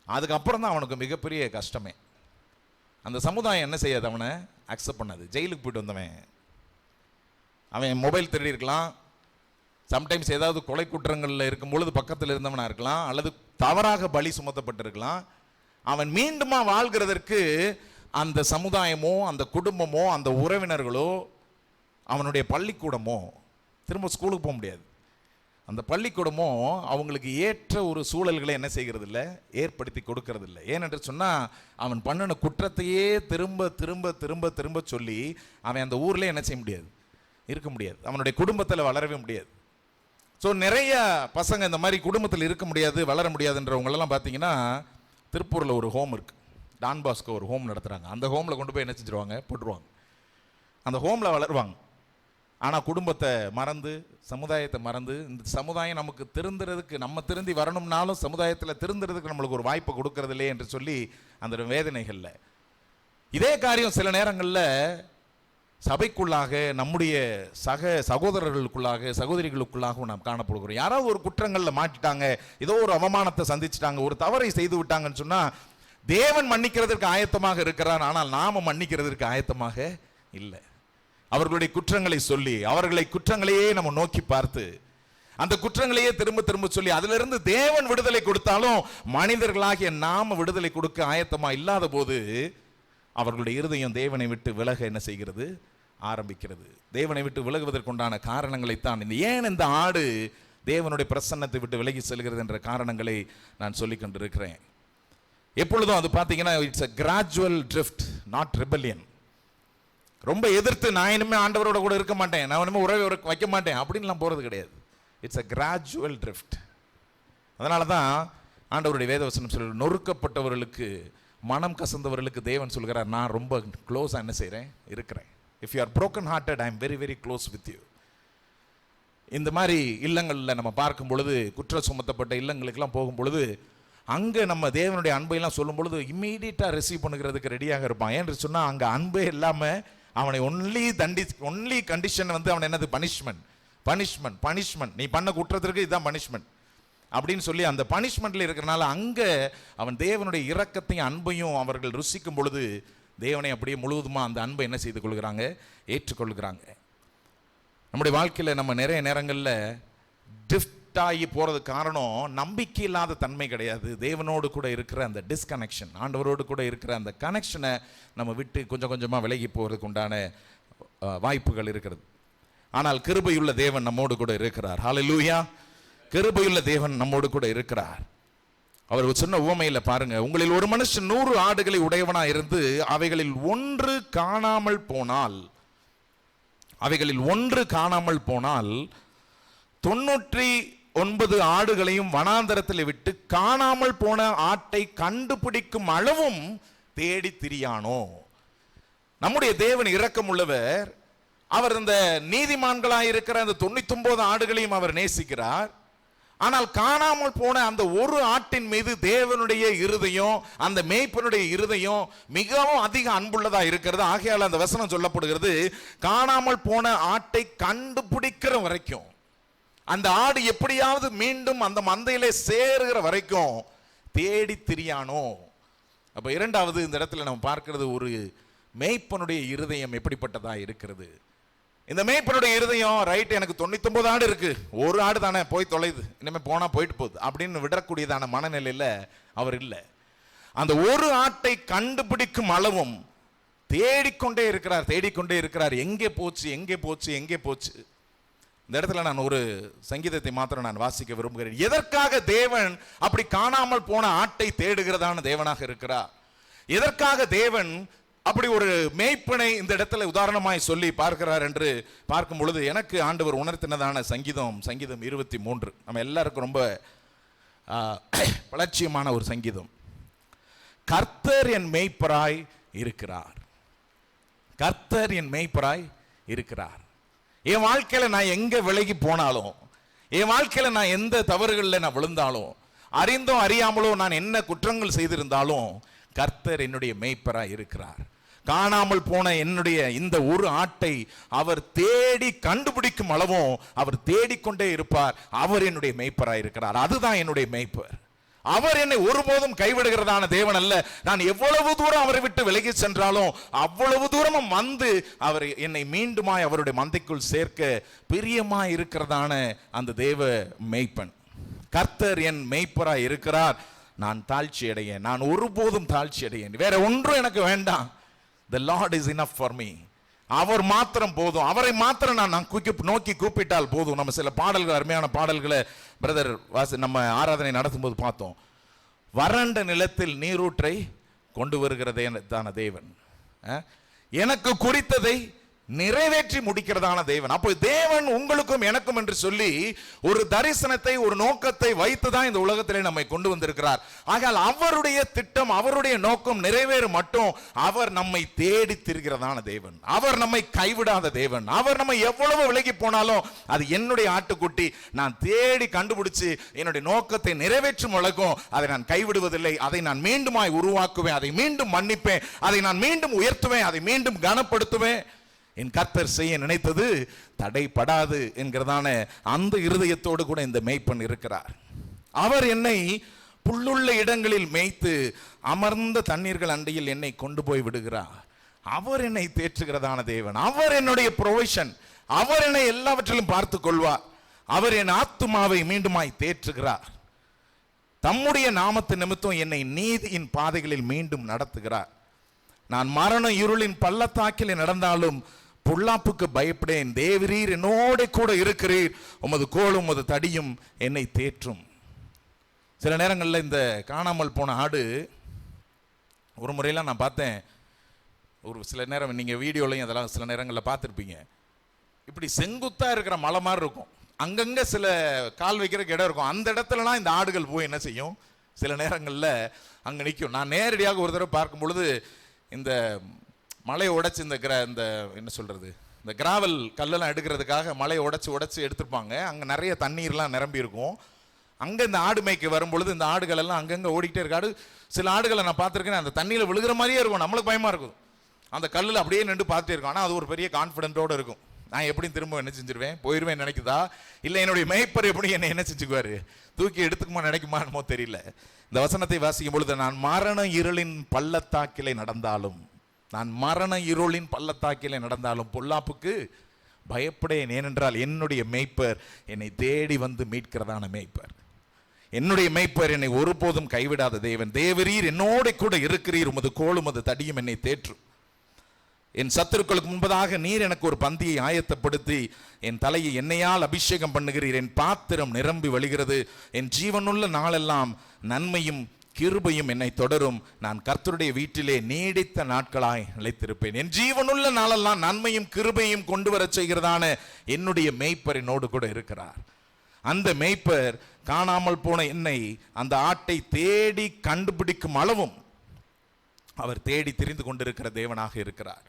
அதுக்கப்புறம் தான் அவனுக்கு மிகப்பெரிய கஷ்டமே. அந்த சமுதாயம் என்ன செய்யாது, அவனை அக்செப்ட் பண்ணாது. ஜெயிலுக்கு போயிட்டு வந்தவன் அவன் மொபைல் திருடி இருக்கலாம், சம்டைம்ஸ் ஏதாவது கொலை குற்றங்களில் இருக்கும் பொழுது பக்கத்தில் இருந்தவனா இருக்கலாம், அல்லது தவறாக பலி சுமத்தப்பட்டிருக்கலாம். அவன் மீண்டுமா வாழ்கிறதற்கு அந்த சமுதாயமோ அந்த குடும்பமோ அந்த உறவினர்களோ அவனுடைய பள்ளிக்கூடமோ, திரும்ப ஸ்கூலுக்கு போக முடியாது, அந்த பள்ளிக்கூடமோ அவங்களுக்கு ஏற்ற ஒரு சூழல்களை என்ன செய்கிறது இல்லை, ஏற்படுத்தி கொடுக்கறது இல்லை. ஏனென்று சொன்னால் அவன் பண்ணின குற்றத்தையே திரும்ப திரும்ப திரும்ப திரும்ப சொல்லி அவன் அந்த ஊரில் என்ன செய்ய முடியாது, இருக்க முடியாது, அவனுடைய குடும்பத்தில் வளரவே முடியாது. ஸோ நிறைய பசங்க இந்த மாதிரி குடும்பத்தில் இருக்க முடியாது வளர முடியாதுன்றவங்களெல்லாம் பார்த்தீங்கன்னா திருப்பூரில் ஒரு ஹோம் இருக்குது, டான் பாஸ்கோ ஒரு ஹோம் நடத்துகிறாங்க. அந்த ஹோமில் கொண்டு போய் என்ன செஞ்சுருவாங்க, போட்டுருவாங்க. அந்த ஹோமில் வளருவாங்க. ஆனால் குடும்பத்தை மறந்து சமுதாயத்தை மறந்து, இந்த சமுதாயம் நமக்கு திருந்துறதுக்கு, நம்ம திருந்தி வரணும்னாலும் சமுதாயத்தில் திருந்துறதுக்கு நம்மளுக்கு ஒரு வாய்ப்பை கொடுக்கறது இல்லையே என்று சொல்லி அந்த வேதனைகளில் இதே காரியம் சில நேரங்களில் சபைக்குள்ளாக நம்முடைய சகோதரர்களுக்குள்ளாக சகோதரிகளுக்குள்ளாகவும் நாம் காணப்படுகிறோம். யாராவது ஒரு குற்றங்களில் மாட்டிட்டாங்க, ஏதோ ஒரு அவமானத்தை சந்திச்சிட்டாங்க, ஒரு தவறை செய்து விட்டாங்கன்னு சொன்னால் தேவன் மன்னிக்கிறதுக்கு ஆயத்தமாக இருக்கிறார், ஆனால் நாம மன்னிக்கிறதுக்கு ஆயத்தமாக இல்லை. அவர்களுடைய குற்றங்களை சொல்லி அவர்களை குற்றங்களையே நம்ம நோக்கி பார்த்து அந்த குற்றங்களையே திரும்ப திரும்ப சொல்லி அதிலிருந்து தேவன் விடுதலை கொடுத்தாலும் மனிதர்களாகிய நாம விடுதலை கொடுக்க ஆயத்தமா இல்லாத போது அவர்களுடைய இருதயம் தேவனை விட்டு விலக என்ன செய்கிறது, ஆரம்பிக்கிறது. தேவனை விட்டு விலகுவதற்குண்டான காரணங்களைத்தான் இந்த ஆடு தேவனுடைய பிரசன்னத்தை விட்டு விலகி செல்கிறது என்ற காரணங்களை நான் சொல்லிக் கொண்டிருக்கிறேன். எப்பொழுதும் அது பார்த்தீங்கன்னா it's a gradual drift, not rebellion. ரொம்ப எதிர்த்து நான் இனிமே ஆண்டவரோட கூட இருக்க மாட்டேன், நான் இனிமே உறவை வைக்க மாட்டேன் அப்படின்லாம் போகிறது கிடையாது. It's a gradual drift. அதனால தான் ஆண்டவருடைய வேதவசனம் சொல்ல, நொறுக்கப்பட்டவர்களுக்கு மனம் கசந்தவர்களுக்கு தேவன் சொல்கிறார், நான் ரொம்ப க்ளோஸாக என்ன செய்கிறேன், இருக்கிறேன். If you are broken hearted, I am very very close with you. இந்த மாதிரி இல்லங்களில் நம்ம பார்க்கும் பொழுது, குற்ற சுமத்தப்பட்ட இல்லங்களுக்கெல்லாம் போகும் பொழுது அங்கே நம்ம தேவனுடைய அன்பையெல்லாம் சொல்லும் பொழுது இம்மீடியட்டாக ரிசீவ் பண்ணுகிறதுக்கு ரெடியாக இருப்பான். ஏன்னு சொன்னால் அங்கே அன்பே இல்லாமல் அவனை ஒன்லி கண்டிஷன் வந்து அவன் என்னது, பனிஷ்மெண்ட், நீ பண்ண குற்றத்திற்கு இதுதான் பனிஷ்மெண்ட் அப்படின்னு சொல்லி அந்த பனிஷ்மெண்ட்ல இருக்கிறனால அங்கே அவன் தேவனுடைய இரக்கத்தையும் அன்பையும் அவர்கள் ருசிக்கும் பொழுது தேவனை அப்படியே முழுவதுமா அந்த அன்பை என்ன செய்து கொள்கிறாங்க, ஏற்றுக்கொள்கிறாங்க. நம்முடைய வாழ்க்கையில் நம்ம நிறைய நேரங்களில் டிஃப்ட் ஆகி போகிறது காரணம் நம்பிக்கை இல்லாத தன்மை கிடையாது, தேவனோடு கூட இருக்கிற அந்த டிஸ்கனெக்ஷன், ஆண்டவரோடு கூட இருக்கிற அந்த கனெக்ஷனை நம்ம விட்டு கொஞ்சம் கொஞ்சமாக விலகி போகிறதுக்கு உண்டான வாய்ப்புகள் இருக்கிறது. ஆனால் கிருபையுள்ள தேவன் நம்மோடு கூட இருக்கிறார். ஹல்லேலூயா. கிருபையுள்ள தேவன் நம்மோடு கூட இருக்கிறார். அவர் சொன்ன உவமையில் பாருங்க, உங்களில் ஒரு மனுஷன் 100 ஆடுகளை உடையவனா இருந்து அவைகளில் ஒன்று காணாமல் போனால் 99 ஆடுகளையும் வனாந்தரத்தில் விட்டு காணாமல் போன ஆட்டை கண்டுபிடிக்கும் அளவும் தேடி திரியானோ. நம்முடைய தேவன் இரக்கம் உள்ளவர். அவர் இந்த நீதிமான்களாய் இருக்கிற அந்த 99 ஆடுகளையும் அவர் நேசிக்கிறார். ஆனால் காணாமல் போன அந்த ஒரு ஆட்டின் மீது தேவனுடைய இருதயம், அந்த மேய்ப்பனுடைய இருதயம் மிகவும் அதிக அன்புள்ளதா இருக்கிறது. ஆகையால் அந்த வசனம் சொல்லப்படுகிறது, காணாமல் போன ஆட்டை கண்டுபிடிக்கிற வரைக்கும், அந்த ஆடு எப்படியாவது மீண்டும் அந்த மந்தையிலே சேருகிற வரைக்கும் தேடி திரியானோ. அப்ப இரண்டாவது இந்த இடத்துல நம்ம பார்க்கிறது, ஒரு மேய்ப்பனுடைய இருதயம் எப்படிப்பட்டதா இருக்கிறது. இந்த மேய்ப்பனுடைய இருதயம், ரைட், எனக்கு 99 ஆடு இருக்கு, ஒரு ஆடு தானே போய் தொலைது, இனிமே போனா போயிட்டு போகுது அப்படின்னு விடக்கூடியதான மனநிலையில அவர் இல்லை. அந்த ஒரு ஆட்டை கண்டுபிடிக்கும் அளவும் தேடிக்கொண்டே இருக்கிறார். எங்கே போச்சு, எங்கே போச்சு, எங்கே போச்சு? இந்த இடத்துல நான் ஒரு சங்கீதத்தை மாத்திரம் நான் வாசிக்க விரும்புகிறேன். எதற்காக தேவன் அப்படி காணாமல் போன ஆட்டை தேடுகிறதான தேவனாக இருக்கிறார்? எதற்காக தேவன் அப்படி ஒரு மேய்ப்பனை இந்த இடத்துல உதாரணமாய் சொல்லி பார்க்கிறார் என்று பார்க்கும் பொழுது எனக்கு ஆண்டவர் உணர்த்தினதான சங்கீதம் 23. நம்ம எல்லாருக்கும் ரொம்ப பலட்சியமான ஒரு சங்கீதம். கர்த்தர் என் மேய்ப்பராய் இருக்கிறார். கர்த்தர் என் மேய்ப்பராய் இருக்கிறார். என் வாழ்க்கையில நான் எங்க விலகி போனாலும், என் வாழ்க்கையில நான் எந்த தவறுகளில் நான் விழுந்தாலும், அறிந்தோ அறியாமலோ நான் என்ன குற்றங்கள் செய்திருந்தாலும், கர்த்தர் என்னுடைய மேய்ப்பராய் இருக்கிறார். காணாமல் போன என்னுடைய இந்த ஒரு ஆட்டை அவர் தேடி கண்டுபிடிக்கும் அளவும் அவர் தேடிக்கொண்டே இருப்பார். அவர் என்னுடைய மேய்ப்பராய் இருக்கிறார். அதுதான் என்னுடைய மேய்ப்பர். அவர் என்னை ஒருபோதும் கைவிடுகிறதான தேவன் அல்ல. நான் எவ்வளவு தூரம் அவரை விட்டு விலகி சென்றாலும் அவ்வளவு தூரமும் வந்து அவர் என்னை மீண்டுமாய் அவருடைய மந்தைக்குள் சேர்க்க பிரியமாய் இருக்கிறதான அந்த தேவ மேய்ப்பன். கர்த்தர் என் மேய்ப்பராய் இருக்கிறார். நான் தாழ்ச்சி அடையேன், நான் ஒருபோதும் தாழ்ச்சி அடையேன். வேற ஒன்றும் எனக்கு வேண்டாம். The Lord is enough for me. அவர் மாத்திரம் போதும். அவரை மாத்திரம் நான் நோக்கி கூப்பிட்டால் போதும். நம்ம சில பாடல்கள், அருமையான பாடல்களை பிரதர் நம்ம ஆராதனை நடத்தும் போது பார்த்தோம். வறண்ட நிலத்தில் நீரூற்றை கொண்டு வருகிறதே தான தேவன், எனக்கு குறித்ததை நிறைவேற்றி முடிக்கிறதான தேவன். அப்போ தேவன் உங்களுக்கும் எனக்கும் என்று சொல்லி ஒரு தரிசனத்தை, ஒரு நோக்கத்தை வைத்துதான் இந்த உலகத்திலே நம்மை கொண்டு வந்திருக்கிறார். ஆகையால் அவருடைய திட்டம், அவருடைய நோக்கம் நிறைவேறும் மட்டும் அவர் நம்மை தேடி திரிகிறதான தேவன். அவர் நம்மை கைவிடாத தேவன். அவர் நம்ம எவ்வளவு விலகி போனாலும் அது என்னுடைய ஆட்டுக்குட்டி, நான் தேடி கண்டுபிடிச்சு என்னுடைய நோக்கத்தை நிறைவேற்றும் வழக்கம். அதை நான் கைவிடுவதில்லை. அதை நான் மீண்டுமாய் உருவாக்குவேன். அதை மீண்டும் மன்னிப்பேன். அதை நான் மீண்டும் உயர்த்துவேன். அதை மீண்டும் கனப்படுத்துவேன். என் கர்த்தர் செய்ய நினைத்தது தடைப்படாது என்கிறதான அந்த இருதயத்தோடு கூட இந்த மேய்ப்பன் இருக்கிறார். அவர் என்னை புல்லுள்ள இடங்களில் மேய்த்து அமர்ந்த தண்ணீர்கள் அண்டையில் என்னை கொண்டு போய் விடுகிறார். அவர் என்னை தேற்றுகிறதான தேவன். அவர் என்னுடைய ப்ரொவிஷன். அவர் என்னை எல்லாவற்றிலும் பார்த்து கொள்வார். அவர் என் ஆத்துமாவை மீண்டுமாய் தேற்றுகிறார். தம்முடைய நாமத்து நிமித்தம் என்னை நீதியின் பாதைகளில் மீண்டும் நடத்துகிறார். நான் மரண இருளின் பள்ளத்தாக்கில் நடந்தாலும் பொல்லாப்புக்கு பயப்படேன். தேவரீர் என்னோட கூட இருக்கிறீர். உமது கோலும் உமது தடியும் என்னை தேற்றும். சில நேரங்களில் இந்த காணாமல் போன ஆடு, ஒரு முறையெல்லாம் நான் பார்த்தேன். ஒரு சில நேரம் நீங்கள் வீடியோலையும் அதெல்லாம் சில நேரங்களில் பார்த்துருப்பீங்க. இப்படி செங்குத்தாக இருக்கிற மலை மாதிரி இருக்கும். அங்கங்கே சில கால் வைக்கிறக்கு இடம் இருக்கும். அந்த இடத்துலலாம் இந்த ஆடுகள் போய் என்ன செய்யும், சில நேரங்களில் அங்கே நிற்கும். நான் நேரடியாக ஒரு தடவை பார்க்கும் பொழுது இந்த மலையை உடைச்சி இந்த என்ன சொல்கிறது, இந்த கிராவல் கல்லெல்லாம் எடுக்கிறதுக்காக மலையை உடைச்சி எடுத்துருப்பாங்க. அங்கே நிறைய தண்ணீர்லாம் நிரம்பி இருக்கும். அங்கே இந்த ஆடு மேய்க்க வரும்பொழுது இந்த ஆடுகள் எல்லாம் அங்கங்கே ஓடிக்கிட்டே இருக்காடு. சில ஆடுகளை நான் பார்த்துருக்கேன், அந்த தண்ணியில் விழுகிற மாதிரியே இருக்கும். நம்மளுக்கு பயமாக இருக்கும். அந்த கல்லில் அப்படியே நின்று பார்த்துட்டே இருக்கும். ஆனால் அது ஒரு பெரிய கான்ஃபிடென்ட்டோடு இருக்கும். நான் எப்படியும் திரும்ப என்ன செஞ்சிருவேன், போயிடுவேன் நினைக்குதா, இல்லை என்னுடைய மேய்ப்பர் எப்படி என்ன செஞ்சுக்குவார், தூக்கி எடுத்துக்குமா நினைக்குமா என்னமோ தெரியல. இந்த வசனத்தை வாசிக்கும் பொழுது, நான் மரண இருளின் பள்ளத்தாக்கிலே நடந்தாலும், நான் மரண இருளின் பள்ளத்தாக்கிலே நடந்தாலும் பொல்லாப்புக்கு பயப்படேன். ஏனென்றால் என்னுடைய மேய்ப்பர் என்னை தேடி வந்து மீட்கிறதான மேய்ப்பர். என்னுடைய மேய்ப்பர் என்னை ஒருபோதும் கைவிடாத தேவன். தேவரீர் என்னோட கூட இருக்கிறீர். உமது கோலும் உமது தடியும் என்னை தேற்றும். என் சத்துருக்களுக்கு முன்பதாக நீர் எனக்கு ஒரு பந்தியை ஆயத்தப்படுத்தி என் தலையை எண்ணெயால் அபிஷேகம் பண்ணுகிறீர். என் பாத்திரம் நிரம்பி வழிகிறது. என் ஜீவனுள்ள நாளெல்லாம் நன்மையும் கிருபையும் என்னை தொடரும். நான் கர்த்தருடைய வீட்டிலே நீடித்த நாட்களாய் நிலைத்திருப்பேன். என் ஜீவனுள்ள நாளெல்லாம் நன்மையும் கிருபையும் கொண்டு வர செய்கிறதான என்னுடைய மேய்ப்பர் என்னோடு கூட இருக்கிறார். அந்த மேய்ப்பர் காணாமல் போன என்னை, அந்த ஆட்டை தேடி கண்டுபிடிக்கும் அளவும் அவர் தேடி திரிந்து கொண்டிருக்கிற தேவனாக இருக்கிறார்.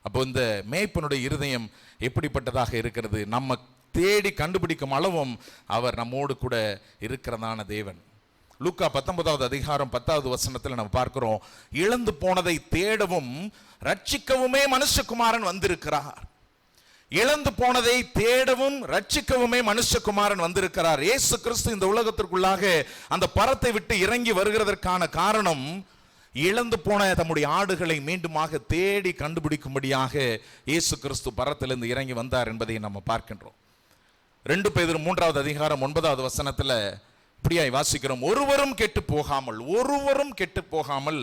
அப்போ இந்த மேய்ப்பனுடைய இருதயம் எப்படிப்பட்டதாக இருக்கிறது? நம்ம தேடி கண்டுபிடிக்கும் அளவும் அவர் நம்மோடு கூட இருக்கிறதான தேவன். லூக்கா 19வது அதிகாரம் 10வது வசனத்தில் நம்ம பார்க்கிறோம், இழந்து போனதை தேடவும் ரட்சிக்கவுமே மனுஷகுமாரன் வந்திருக்கிறார். இழந்து போனதை தேடவும் ரட்சிக்கவுமே மனுஷகுமாரன் வந்திருக்கிறார். இயேசு கிறிஸ்து இந்த உலகத்திற்குள்ளாக அந்த பரத்தை விட்டு இறங்கி வருகிறதற்கான காரணம், இழந்து போன தம்முடைய ஆடுகளை மீண்டுமாக தேடி கண்டுபிடிக்கும்படியாக இயேசு கிறிஸ்து பரத்திலிருந்து இறங்கி வந்தார் என்பதை நம்ம பார்க்கின்றோம். 2 பேதுரு 3வது அதிகாரம் 9வது வசனத்தில் இப்படியாய் வாசிக்கிறோம், ஒருவரும் கெட்டு போகாமல், ஒருவரும் கெட்டு போகாமல்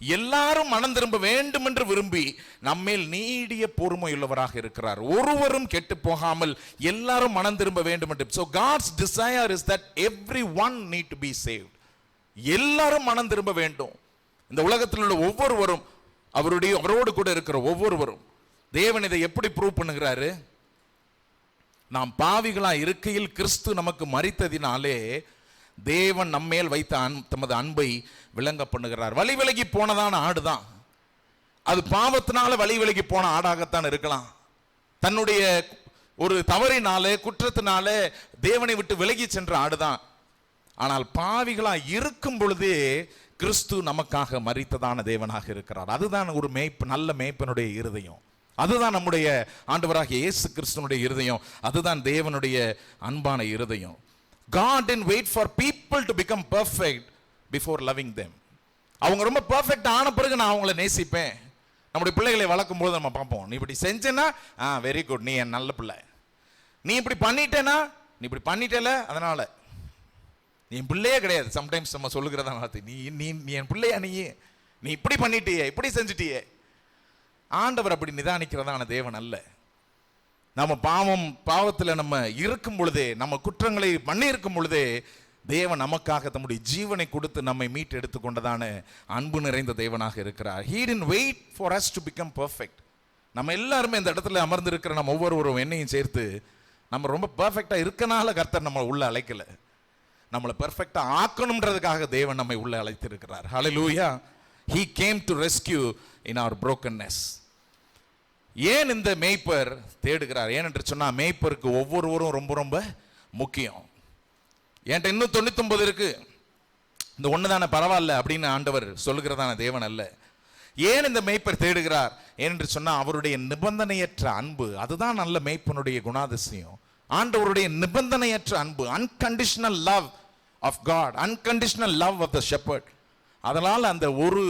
எல்லாரும் மனம் திரும்ப வேண்டும் என்று விரும்பி நம்மேல் நீடிய பொறுமையுள்ளவராக இருக்கிறார். ஒருவரும் கெட்டு போகாமல் எல்லாரும் மனம் திரும்ப வேண்டும் என்று. So God's desire is that everyone need to be saved. எல்லாரும் மனம் திரும்ப வேண்டும். இந்த உலகத்தில் உள்ள ஒவ்வொருவரும், அவரோடு கூட இருக்கிற ஒவ்வொருவரும். தேவன் இதை எப்படி ப்ரூவ் பண்ணுகிறாரு? நாம் பாவிகளா இருக்கையில் கிறிஸ்து நமக்கு மரித்ததினாலே தேவன் நம்மேல் வைத்த தமது அன்பை விளங்க பண்ணுகிறார். வழி விலகி போனதான ஆடுதான், அது பாவத்தினால வழி விலகி போன ஆடாகத்தான் இருக்கலாம். தன்னுடைய ஒரு தவறினாலே, குற்றத்தினாலே தேவனை விட்டு விலகி சென்ற ஆடுதான். ஆனால் பாவிகளா இருக்கும் பொழுதே கிறிஸ்து நமக்காக மரித்ததான தேவனாக இருக்கிறார். அதுதான் ஒரு நல்ல மேய்ப்பனுடைய இருதயம். அதுதான் நம்முடைய ஆண்டவராகிய இயேசு கிறிஸ்துனுடைய இருதயம். அதுதான் தேவனுடைய அன்பான இருதயம். God didn't wait for people to become perfect before loving them. அவங்க ரொம்ப பெர்ஃபெக்ட் ஆன பிறகு நான் அவங்கள நேசிப்பேன். நம்முடைய பிள்ளைகளை வளர்க்கும் போது நம்ம பார்ப்போம், நீ இப்படி செஞ்சேன்னா வெரி குட், நீ என் நல்ல பிள்ளை. நீ இப்படி பண்ணிட்டேனா, நீ இப்படி பண்ணிட்டல, அதனால நீ என் பிள்ளையே கிடையாது. சம்டைம்ஸ் நம்ம சொல்லுகிறதா வார்த்தை, நீ நீ என் பிள்ளையா, நீ இப்படி பண்ணிட்டியே, இப்படி செஞ்சிட்டியே. ஆண்டவர் அப்படி நிதானிக்கிறதான தேவன் அல்ல. நம்ம பாவத்தில் நம்ம இருக்கும் பொழுதே, நம்ம குற்றங்களை பண்ணியிருக்கும் பொழுதே தேவன் நமக்காக தம்முடைய ஜீவனை கொடுத்து நம்மை மீட்டு எடுத்துக்கொண்டதான அன்பு நிறைந்த தேவனாக இருக்கிறார். He didn't wait for us to become perfect. நம்ம எல்லாருமே இந்த இடத்துல அமர்ந்திருக்கிற நம்ம ஒவ்வொருவரும் என்னையும் சேர்த்து நம்ம ரொம்ப பெர்ஃபெக்டா இருக்கனால கர்த்தர் நம்ம உள்ள அழைக்கல, நம்மளை பெர்ஃபெக்டா ஆக்கணும்ன்றதுக்காக தேவன் நம்மை உள்ள அழைத்திருக்கிறார். Hallelujah. He came to rescue in our brokenness. ஏன் இந்த மேய்ப்பர் தேடுகிறார்? ஏனென்று சொன்னா மேய்ப்பருக்கு ஒவ்வொருவரும் ரொம்ப ரொம்ப முக்கியம். என்கிட்ட இன்னும் 99 இருக்கு, இந்த ஒன்று தானே பரவாயில்ல அப்படின்னு ஆண்டவர் சொல்லுகிறதான தேவன் அல்ல. ஏன் இந்த மேய்ப்பர் தேடுகிறார்? ஏனென்று சொன்னா அவருடைய நிபந்தனையற்ற அன்பு. அதுதான் நல்ல மேய்ப்பனுடைய குணாதிசயம். ஆண்டவருடைய நிபந்தனையற்ற அன்பு, unconditional love of God, unconditional love of the shepherd. அதனால் அந்த ஒரு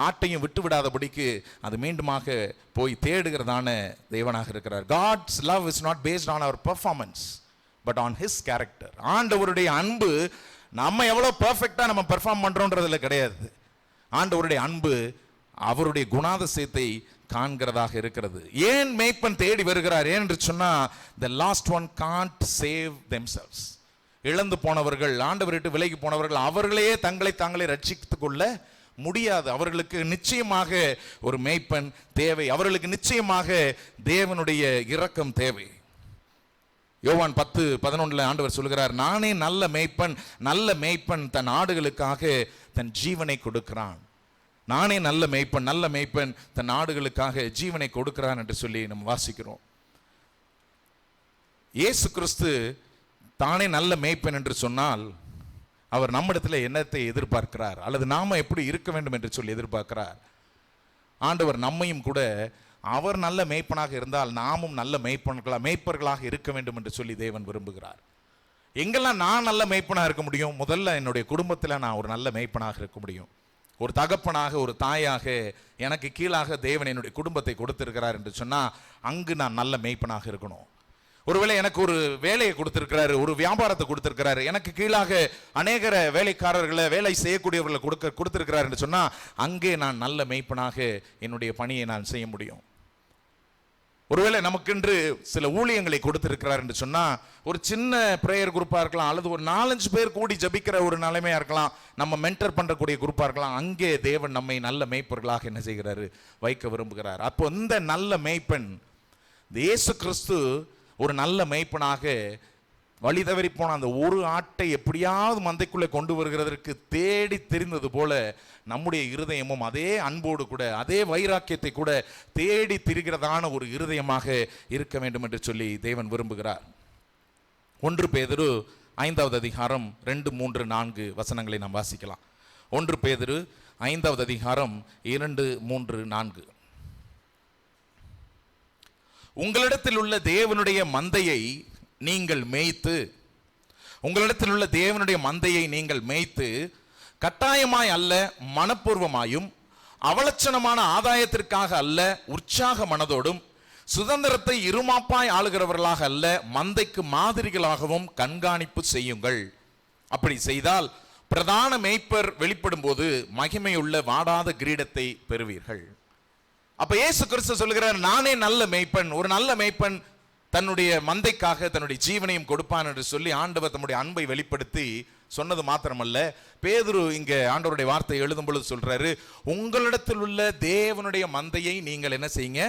ஆட்டையும் விட்டு விடாதபடிக்கு அது மீண்டுமாக போய் தேடுகிறதான தேவனாக இருக்கிறார். God's love is not based on our performance but on his character. ஆண்டவருடைய அன்பு நம்ம எவ்வளவு பெர்ஃபெக்ட்டா நம்ம பெர்ஃபார்ம் பண்றோம்ன்றதுல கிடையாது. ஆண்டவருடைய அன்பு அவருடைய குணாதிசயத்தை காண்கிறதாக இருக்கிறது. ஏன் மேய்ப்பன் தேடி வருகிறார்? ஏனென்று சொன்னா the last one can't save themselves. இழந்து போனவர்கள், ஆண்டவரை விட்டு விலகி போனவர்கள், அவர்களே தங்களை தாங்களே ரட்சித்துக் கொள்ள முடியாது. அவர்களுக்கு நிச்சயமாக ஒரு மேய்ப்பன் தேவை. அவர்களுக்கு நிச்சயமாக தேவனுடைய இரக்கம் தேவை. யோவான் 10:11 ஆண்டவர் சொல்கிறார், நானே நல்ல மேய்ப்பன், நல்ல மேய்ப்பன் தன் ஆடுகளுக்காக தன் ஜீவனை கொடுக்கிறான். நானே நல்ல மேய்ப்பன், நல்ல மேய்ப்பன் தன் ஆடுகளுக்காக ஜீவனை கொடுக்கிறான் என்று சொல்லி நம்ம வாசிக்கிறோம். இயேசு கிறிஸ்து தானே நல்ல மேய்ப்பன் என்று சொன்னால் அவர் நம்மிடத்தில் என்னத்தை எதிர்பார்க்கிறார், அல்லது நாம எப்படி இருக்க வேண்டும் என்று சொல்லி எதிர்பார்க்கிறார்? ஆண்டவர் நம்மையும் கூட அவர் நல்ல மேய்ப்பனாக இருந்தால் நாமும் நல்ல மேய்ப்பர்களாக இருக்க வேண்டும் என்று சொல்லி தேவன் விரும்புகிறார். எங்கெல்லாம் நான் நல்ல மேய்ப்பனாக இருக்க முடியும்? முதல்ல என்னுடைய குடும்பத்தில் நான் ஒரு நல்ல மேய்ப்பனாக இருக்க முடியும். ஒரு தகப்பனாக, ஒரு தாயாக, எனக்கு கீழாக தேவன் என்னுடைய குடும்பத்தை கொடுத்திருக்கிறார் என்று சொன்னா அங்கு நான் நல்ல மேய்ப்பனாக இருக்கணும். ஒருவேளை எனக்கு ஒரு வேலையை கொடுத்திருக்கிறாரு, ஒரு வியாபாரத்தை கொடுத்திருக்கிறாரு, எனக்கு கீழாக அநேகர வேலைக்காரர்களை, வேலை செய்யக்கூடியவர்களை கொடுத்திருக்கிறார் என்று சொன்னா அங்கே நான் நல்ல மேய்ப்பனாக என்னுடைய பணியை நான் செய்ய முடியும். ஒருவேளை நமக்கென்று சில ஊழியங்களை கொடுத்திருக்கிறார் என்று சொன்னா ஒரு சின்ன பிரேயர் குரூப்பா இருக்கலாம், அல்லது ஒரு 4-5 பேர் கூடி ஜபிக்கிற ஒரு நிலைமையா இருக்கலாம், நம்ம மென்டர் பண்றக்கூடிய குரூப்பா இருக்கலாம். அங்கே தேவன் நம்மை நல்ல மேய்ப்பர்களாக என்ன செய்கிறாரு? வைக்க விரும்புகிறார். அப்போ இந்த நல்ல மேய்ப்பன் இயேசு கிறிஸ்து ஒரு நல்ல மேய்ப்பனாக வழி தவறி போன அந்த ஒரு ஆட்டை எப்படியாவது மந்தைக்குள்ளே கொண்டு வருகிறதற்கு தேடி தெரிந்தது போல நம்முடைய இருதயமும் அதே அன்போடு கூட, அதே வைராக்கியத்தை கூட தேடி திரிகிறதான ஒரு இருதயமாக இருக்க வேண்டும் என்று சொல்லி தேவன் விரும்புகிறார். 1 பேதுரு 5வது அதிகாரம் 2, 3, 4 வசனங்களை நாம் வாசிக்கலாம். 1 பேதுரு 5வது அதிகாரம் 2, 3, 4. உங்களிடத்தில் உள்ள தேவனுடைய மந்தையை நீங்கள் மேய்த்து, உங்களிடத்தில் உள்ள தேவனுடைய மந்தையை நீங்கள் மேய்த்து கட்டாயமாய் அல்ல, மனப்பூர்வமாயும் அவலட்சணமான ஆதாயத்திற்காக அல்ல, உற்சாக மனதோடும் சுதந்திரத்தை இருமாப்பாய் ஆளுகிறவர்களாக அல்ல, மந்தைக்கு மாதிரிகளாகவும் கண்காணிப்பு செய்யுங்கள். அப்படி செய்தால் பிரதான மேய்ப்பர் வெளிப்படும் போது மகிமையுள்ள வாடாத கிரீடத்தை பெறுவீர்கள். அப்ப இயேசு கிறிஸ்து சொல்கிறார், நானே நல்ல மேய்ப்பன். ஒரு நல்ல மேய்ப்பன் தன்னுடைய மந்தைக்காக தன்னுடைய ஜீவனையும் கொடுப்பான் என்று சொல்லி ஆண்டவர் தம்முடைய அன்பை வெளிப்படுத்தி சொன்னது மாத்திரமல்ல, பேதுரு இங்க ஆண்டவருடைய வார்த்தை எழுதும் பொழுது சொல்றாரு, உங்களிடத்தில் உள்ள தேவனுடைய மந்தையை நீங்கள் என்ன செய்யுங்க,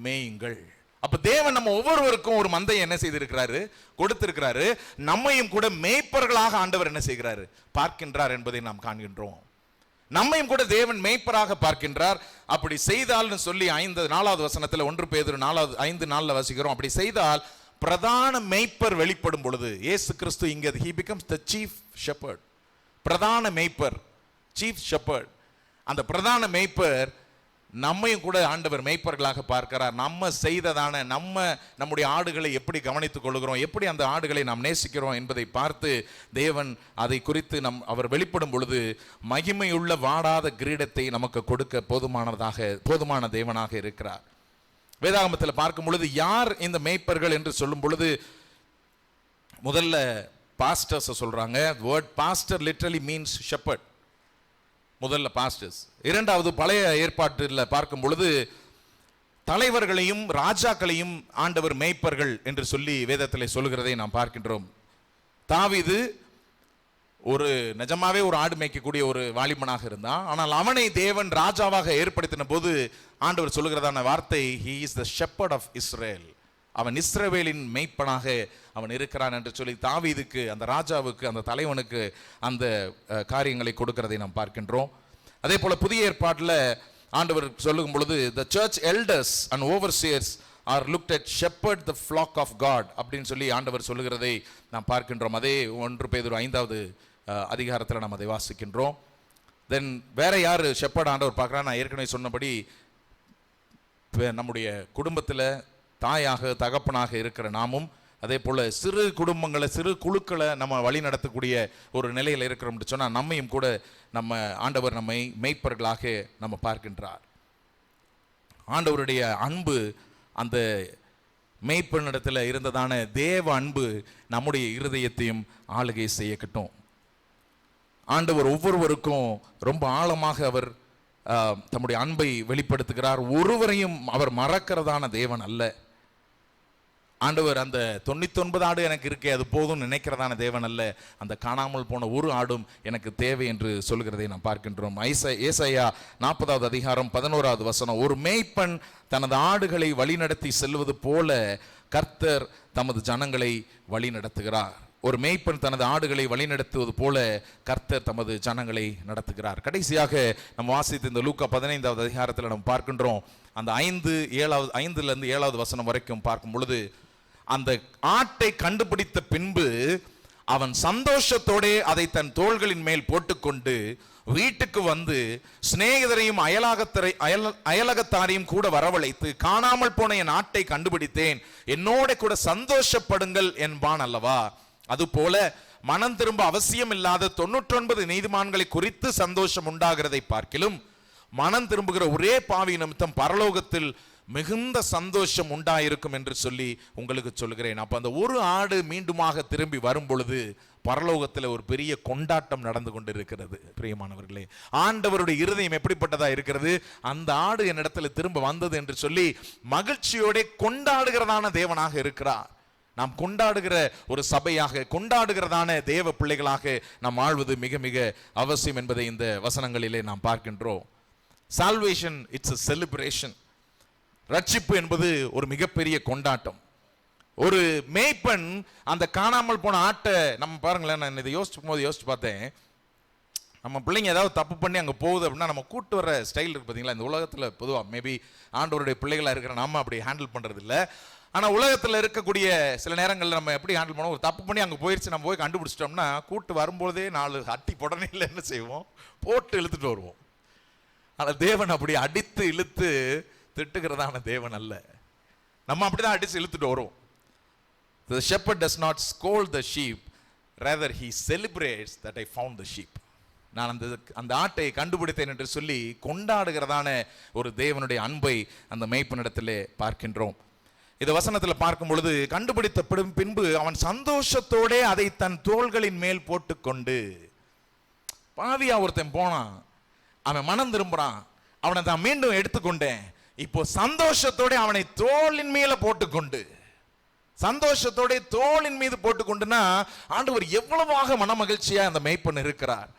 மேயுங்கள். அப்ப தேவன் நம்ம ஒவ்வொருவருக்கும் ஒரு மந்தையை என்ன செய்திருக்கிறாரு, கொடுத்திருக்கிறாரு. நம்மையும் கூட மேய்ப்பர்களாக ஆண்டவர் என்ன செய்கிறாரு, பார்க்கின்றார் என்பதை நாம் காண்கின்றோம். நம்மையும் கூட தேவன் மேய்ப்பராக பார்க்கின்றார். அப்படி செய்தால்னு சொல்லி 4வது வசனத்துல 1 பேதுரு 5:4 வாசிக்கிறோம். அப்படி செய்தால் பிரதான மேய்ப்பர் வெளிப்படும் பொழுது, இயேசு கிறிஸ்து இங்க he becomes the chief shepherd. பிரதான மேய்ப்பர், சீஃப் ஷெப்பர்ட். அந்த பிரதான மேய்ப்பர் நம்மையும் கூட ஆண்டவர் மேய்ப்பர்களாக பார்க்கிறார். நம்ம செய்ததான நம்முடைய ஆடுகளை எப்படி கவனித்துக் கொள்கிறோம், எப்படி அந்த ஆடுகளை நாம் நேசிக்கிறோம் என்பதை பார்த்து தேவன் அதை குறித்து அவர் வெளிப்படும் பொழுது மகிமையுள்ள வாடாத கிரீடத்தை நமக்கு கொடுக்க போதுமான தேவனாக இருக்கிறார். வேதாகமத்தில் பார்க்கும் பொழுது யார் இந்த மேய்ப்பர்கள் என்று சொல்லும் பொழுது முதல்ல பாஸ்டர்ஸ் சொல்றாங்க. Word pastor literally means shepherd. முதல்ல பாஸ்டர்ஸ். இரண்டாவது பழைய ஏற்பாட்டில் பார்க்கும் பொழுது தலைவர்களையும் ராஜாக்களையும் ஆண்டவர் மேய்ப்பர்கள் என்று சொல்லி வேதத்தில் சொல்லுகிறதை நாம் பார்க்கின்றோம். தாவீது ஒரு நிஜமாவே ஒரு ஆடு மேய்க்கக்கூடிய ஒரு வாலிபனாக இருந்தான். ஆனால் அவனை தேவன் ராஜாவாக ஏற்படுத்தின போது ஆண்டவர் சொல்லுகிறதான வார்த்தை, he is the shepherd of Israel. அவன் இஸ்ரவேலின் மேய்ப்பனாக அவன் இருக்கிறான் என்று சொல்லி தாவீதுக்கு, அந்த ராஜாவுக்கு, அந்த தலைவனுக்கு அந்த காரியங்களை கொடுக்கிறதை நாம் பார்க்கின்றோம். அதே போல புதிய ஏற்பாட்டில் ஆண்டவர் சொல்லும் பொழுது the church elders and overseers are looked at shepherd the flock of God அப்படின்னு சொல்லி ஆண்டவர் சொல்லுகிறதை நாம் பார்க்கின்றோம். அதே 1 பேதுரு 5வது அதிகாரத்தில் நாம் அதை வாசிக்கின்றோம். தென் வேற யார் ஷெப்பர்ட் ஆண்டவர் பார்க்குறா? நான் ஏற்கனவே சொன்னபடி நம்முடைய குடும்பத்தில் தாயாக தகப்பனாக இருக்கிற நாமும், அதே போல் சிறு குடும்பங்களை, சிறு குழுக்களை நம்ம வழி நடத்தக்கூடிய ஒரு நிலையில் இருக்கிறோம் என்று சொன்னால் நம்மையும் கூட நம்ம ஆண்டவர் நம்மை மேய்ப்பர்களாக நம்ம பார்க்கின்றார். ஆண்டவருடைய அன்பு, அந்த மேய்ப்பனிடத்தில் இருந்ததான தேவ அன்பு நம்முடைய இருதயத்தையும் ஆளுகை செய்யக்கட்டும். ஆண்டவர் ஒவ்வொருவருக்கும் ரொம்ப ஆழமாக அவர் தம்முடைய அன்பை வெளிப்படுத்துகிறார். ஒருவரையும் அவர் மறக்கிறதான தேவன் அல்ல. ஆண்டவர் அந்த 99 ஆடு எனக்கு இருக்கே அது போதும் நினைக்கிறதான தேவன் அல்ல. அந்த காணாமல் போன ஒரு ஆடும் எனக்கு தேவை என்று சொல்கிறதை நாம் பார்க்கின்றோம். ஏசாயா 40வது அதிகாரம் 11வது வசனம், ஒரு மேய்ப்பன் தனது ஆடுகளை வழிநடத்தி செல்வது போல கர்த்தர் தமது ஜனங்களை வழி நடத்துகிறார். ஒரு மேய்ப்பன் தனது ஆடுகளை வழிநடத்துவது போல கர்த்தர் தமது ஜனங்களை நடத்துகிறார். கடைசியாக நம்ம வாசித்த இந்த லூக்கா 15வது அதிகாரத்தில் நம்ம பார்க்கின்றோம். அந்த 5லிருந்து 7வது வசனம் வரைக்கும் பார்க்கும் பொழுது, அந்த ஆட்டை கண்டுபிடித்த பின்பு அவன் சந்தோஷத்தோட அதை தன் தோள்களின் மேல் போட்டுக்கொண்டு வீட்டுக்கு வந்து சிநேகிதரையும் அயலகத்தாரையும் கூட வரவழைத்து, காணாமல் போன என் ஆட்டை கண்டுபிடித்தேன், என்னோட கூட சந்தோஷப்படுங்கள் என்பான் அல்லவா. அதுபோல மனம் திரும்ப அவசியம் இல்லாத 99 நீதிமான்களை குறித்து சந்தோஷம் உண்டாகிறதை பார்க்கிலும் மனம் திரும்புகிற ஒரே பாவி நிமித்தம் பரலோகத்தில் மிகுந்த சந்தோஷம் உண்டாயிருக்கும் என்று சொல்லி உங்களுக்கு சொல்கிறேன். அப்ப அந்த ஒரு ஆடு மீண்டுமாக திரும்பி வரும் பொழுது பரலோகத்தில் ஒரு பெரிய கொண்டாட்டம் நடந்து கொண்டிருக்கிறது. பிரியமானவர்களே, ஆண்டவருடைய இருதயம் எப்படிப்பட்டதா இருக்கிறது? அந்த ஆடு என்னிடத்தில் திரும்ப வந்தது என்று சொல்லி மகிழ்ச்சியோட கொண்டாடுகிறதான தேவனாக இருக்கிறார். நாம் கொண்டாடுகிற ஒரு சபையாக, கொண்டாடுகிறதான தேவ பிள்ளைகளாக நாம் வாழ்வது மிக மிக அவசியம் என்பதை இந்த வசனங்களிலே நாம் பார்க்கின்றோம். Salvation it's a celebration. ரட்சிப்பு என்பது ஒரு மிகப்பெரிய கொண்டாட்டம். ஒரு மேய்ப்பன் அந்த காணாமல் போன ஆட்டை நம்ம பாருங்களேன், நான் இதை யோசிச்சு பார்த்தேன். நம்ம பிள்ளைங்க ஏதாவது தப்பு பண்ணி அங்கே போகுது அப்படின்னா நம்ம கூட்டு வர ஸ்டைல் இருக்கு பார்த்தீங்களா. இந்த உலகத்தில் பொதுவாக மேபி ஆண்டவருடைய பிள்ளைகளாக இருக்கிற நம்ம அப்படி ஹேண்டில் பண்ணுறது இல்லை. ஆனால் உலகத்தில் இருக்கக்கூடிய சில நேரங்களில் நம்ம எப்படி ஹேண்டில் பண்ணுவோம், ஒரு தப்பு பண்ணி அங்கே போயிடுச்சு, நம்ம போய் கண்டுபிடிச்சிட்டோம்னா கூட்டு வரும்போதே 4 அட்டி புடனையில் என்ன செய்வோம், போட்டு இழுத்துட்டு வருவோம். ஆனால் தேவன் அப்படி அடித்து இழுத்து திட்டுகிறதான தேவன் அல்ல. நம்ம அப்படிதான் அடித்து இழுத்துட்டு வருவோம். The shepherd does not scold the sheep, rather he celebrates that I found the sheep. நான் அந்த ஆட்டை கண்டுபிடித்தேன் என்று சொல்லி கொண்டாடுகிறதான ஒரு தேவனுடைய அன்பை அந்த மேய்ப்பனிடத்திலே பார்க்கின்றோம். இந்த வசனத்துல பார்க்கும் பொழுது, கண்டுபிடித்த பின்பு அவன் சந்தோஷத்தோட அதை தன் தோள்களின் மேல் போட்டுக்கொண்டு. பாவியா ஒருத்தன் போனான், அவன் மனம் திரும்புறான், அவனை தான் மீண்டும் எடுத்துக்கொண்டேன். இப்போ சந்தோஷத்தோட அவனை தோளின் மேல போட்டுக்கொண்டு, சந்தோஷத்தோட தோளின் மீது போட்டுக்கொண்டுனா ஆண்டவர் எவ்வளவாக மன மகிழ்ச்சியா அந்த மேய்ப்பன் இருக்கிறார்.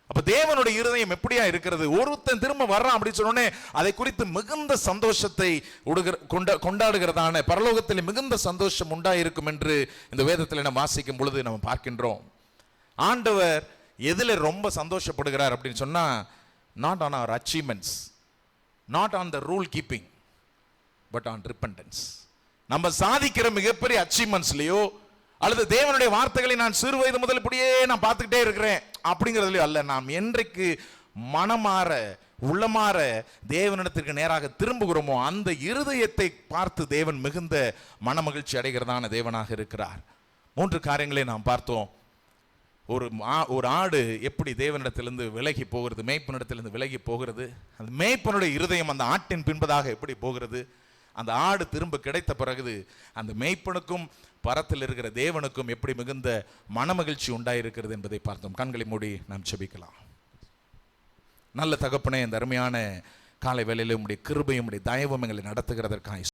அப்ப தேவனுடைய இருதயம் எப்படியா இருக்கிறது? ஒருத்தன் திரும்ப வர்றான் அப்படின்னு சொன்னோடனே அதை குறித்து மிகுந்த சந்தோஷத்தை கொண்டாடுகிறதான பரலோகத்தில் மிகுந்த சந்தோஷம் உண்டாயிருக்கும் என்று இந்த வேதத்தில் நம்ம வாசிக்கும் பொழுது நம்ம பார்க்கின்றோம். ஆண்டவர் எதுல ரொம்ப சந்தோஷப்படுகிறார் அப்படின்னு சொன்னா, not on our achievements, not on the rule keeping, but on repentance. நம்ம சாதிக்கிற மிகப்பெரிய அச்சீவ்மெண்ட்ஸ்லயோ அல்லது தேவனுடைய வார்த்தைகளை நான் சிறு வயது முதல் இப்படியே நான் பார்த்துக்கிட்டே இருக்கிறேன் அப்படிங்கிறதுலயோ அல்ல, நாம் என்றைக்கு மனமாற உள்ளமாற தேவனிடத்திற்கு நேராக திரும்புகிறோமோ அந்த இருதயத்தை பார்த்து தேவன் மிகுந்த மன மகிழ்ச்சி அடைகிறதான தேவனாக இருக்கிறார். 3 காரியங்களை நாம் பார்த்தோம். ஒரு ஆடு எப்படி தேவனிடத்திலிருந்து விலகி போகிறது, மேய்ப்பனிடத்திலிருந்து விலகி போகிறது, அந்த மேய்ப்பனுடைய இருதயம் அந்த ஆட்டின் பின்பதாக எப்படி போகிறது, அந்த ஆடு திரும்ப கிடைத்த பிறகு அந்த மேய்ப்பனுக்கும் பரத்தில் இருக்கிற தேவனுக்கும் எப்படி மிகுந்த மனமகிழ்ச்சி உண்டாயிருக்கிறது என்பதை பார்த்தோம். கண்களை மூடி நாம் ஜெபிக்கலாம். நல்ல தகப்பனே, இந்த அருமையான காலை வேளையிலே உம்முடைய கிருபையும் உம்முடைய தயவும் எங்களை நடத்துகிறதற்காக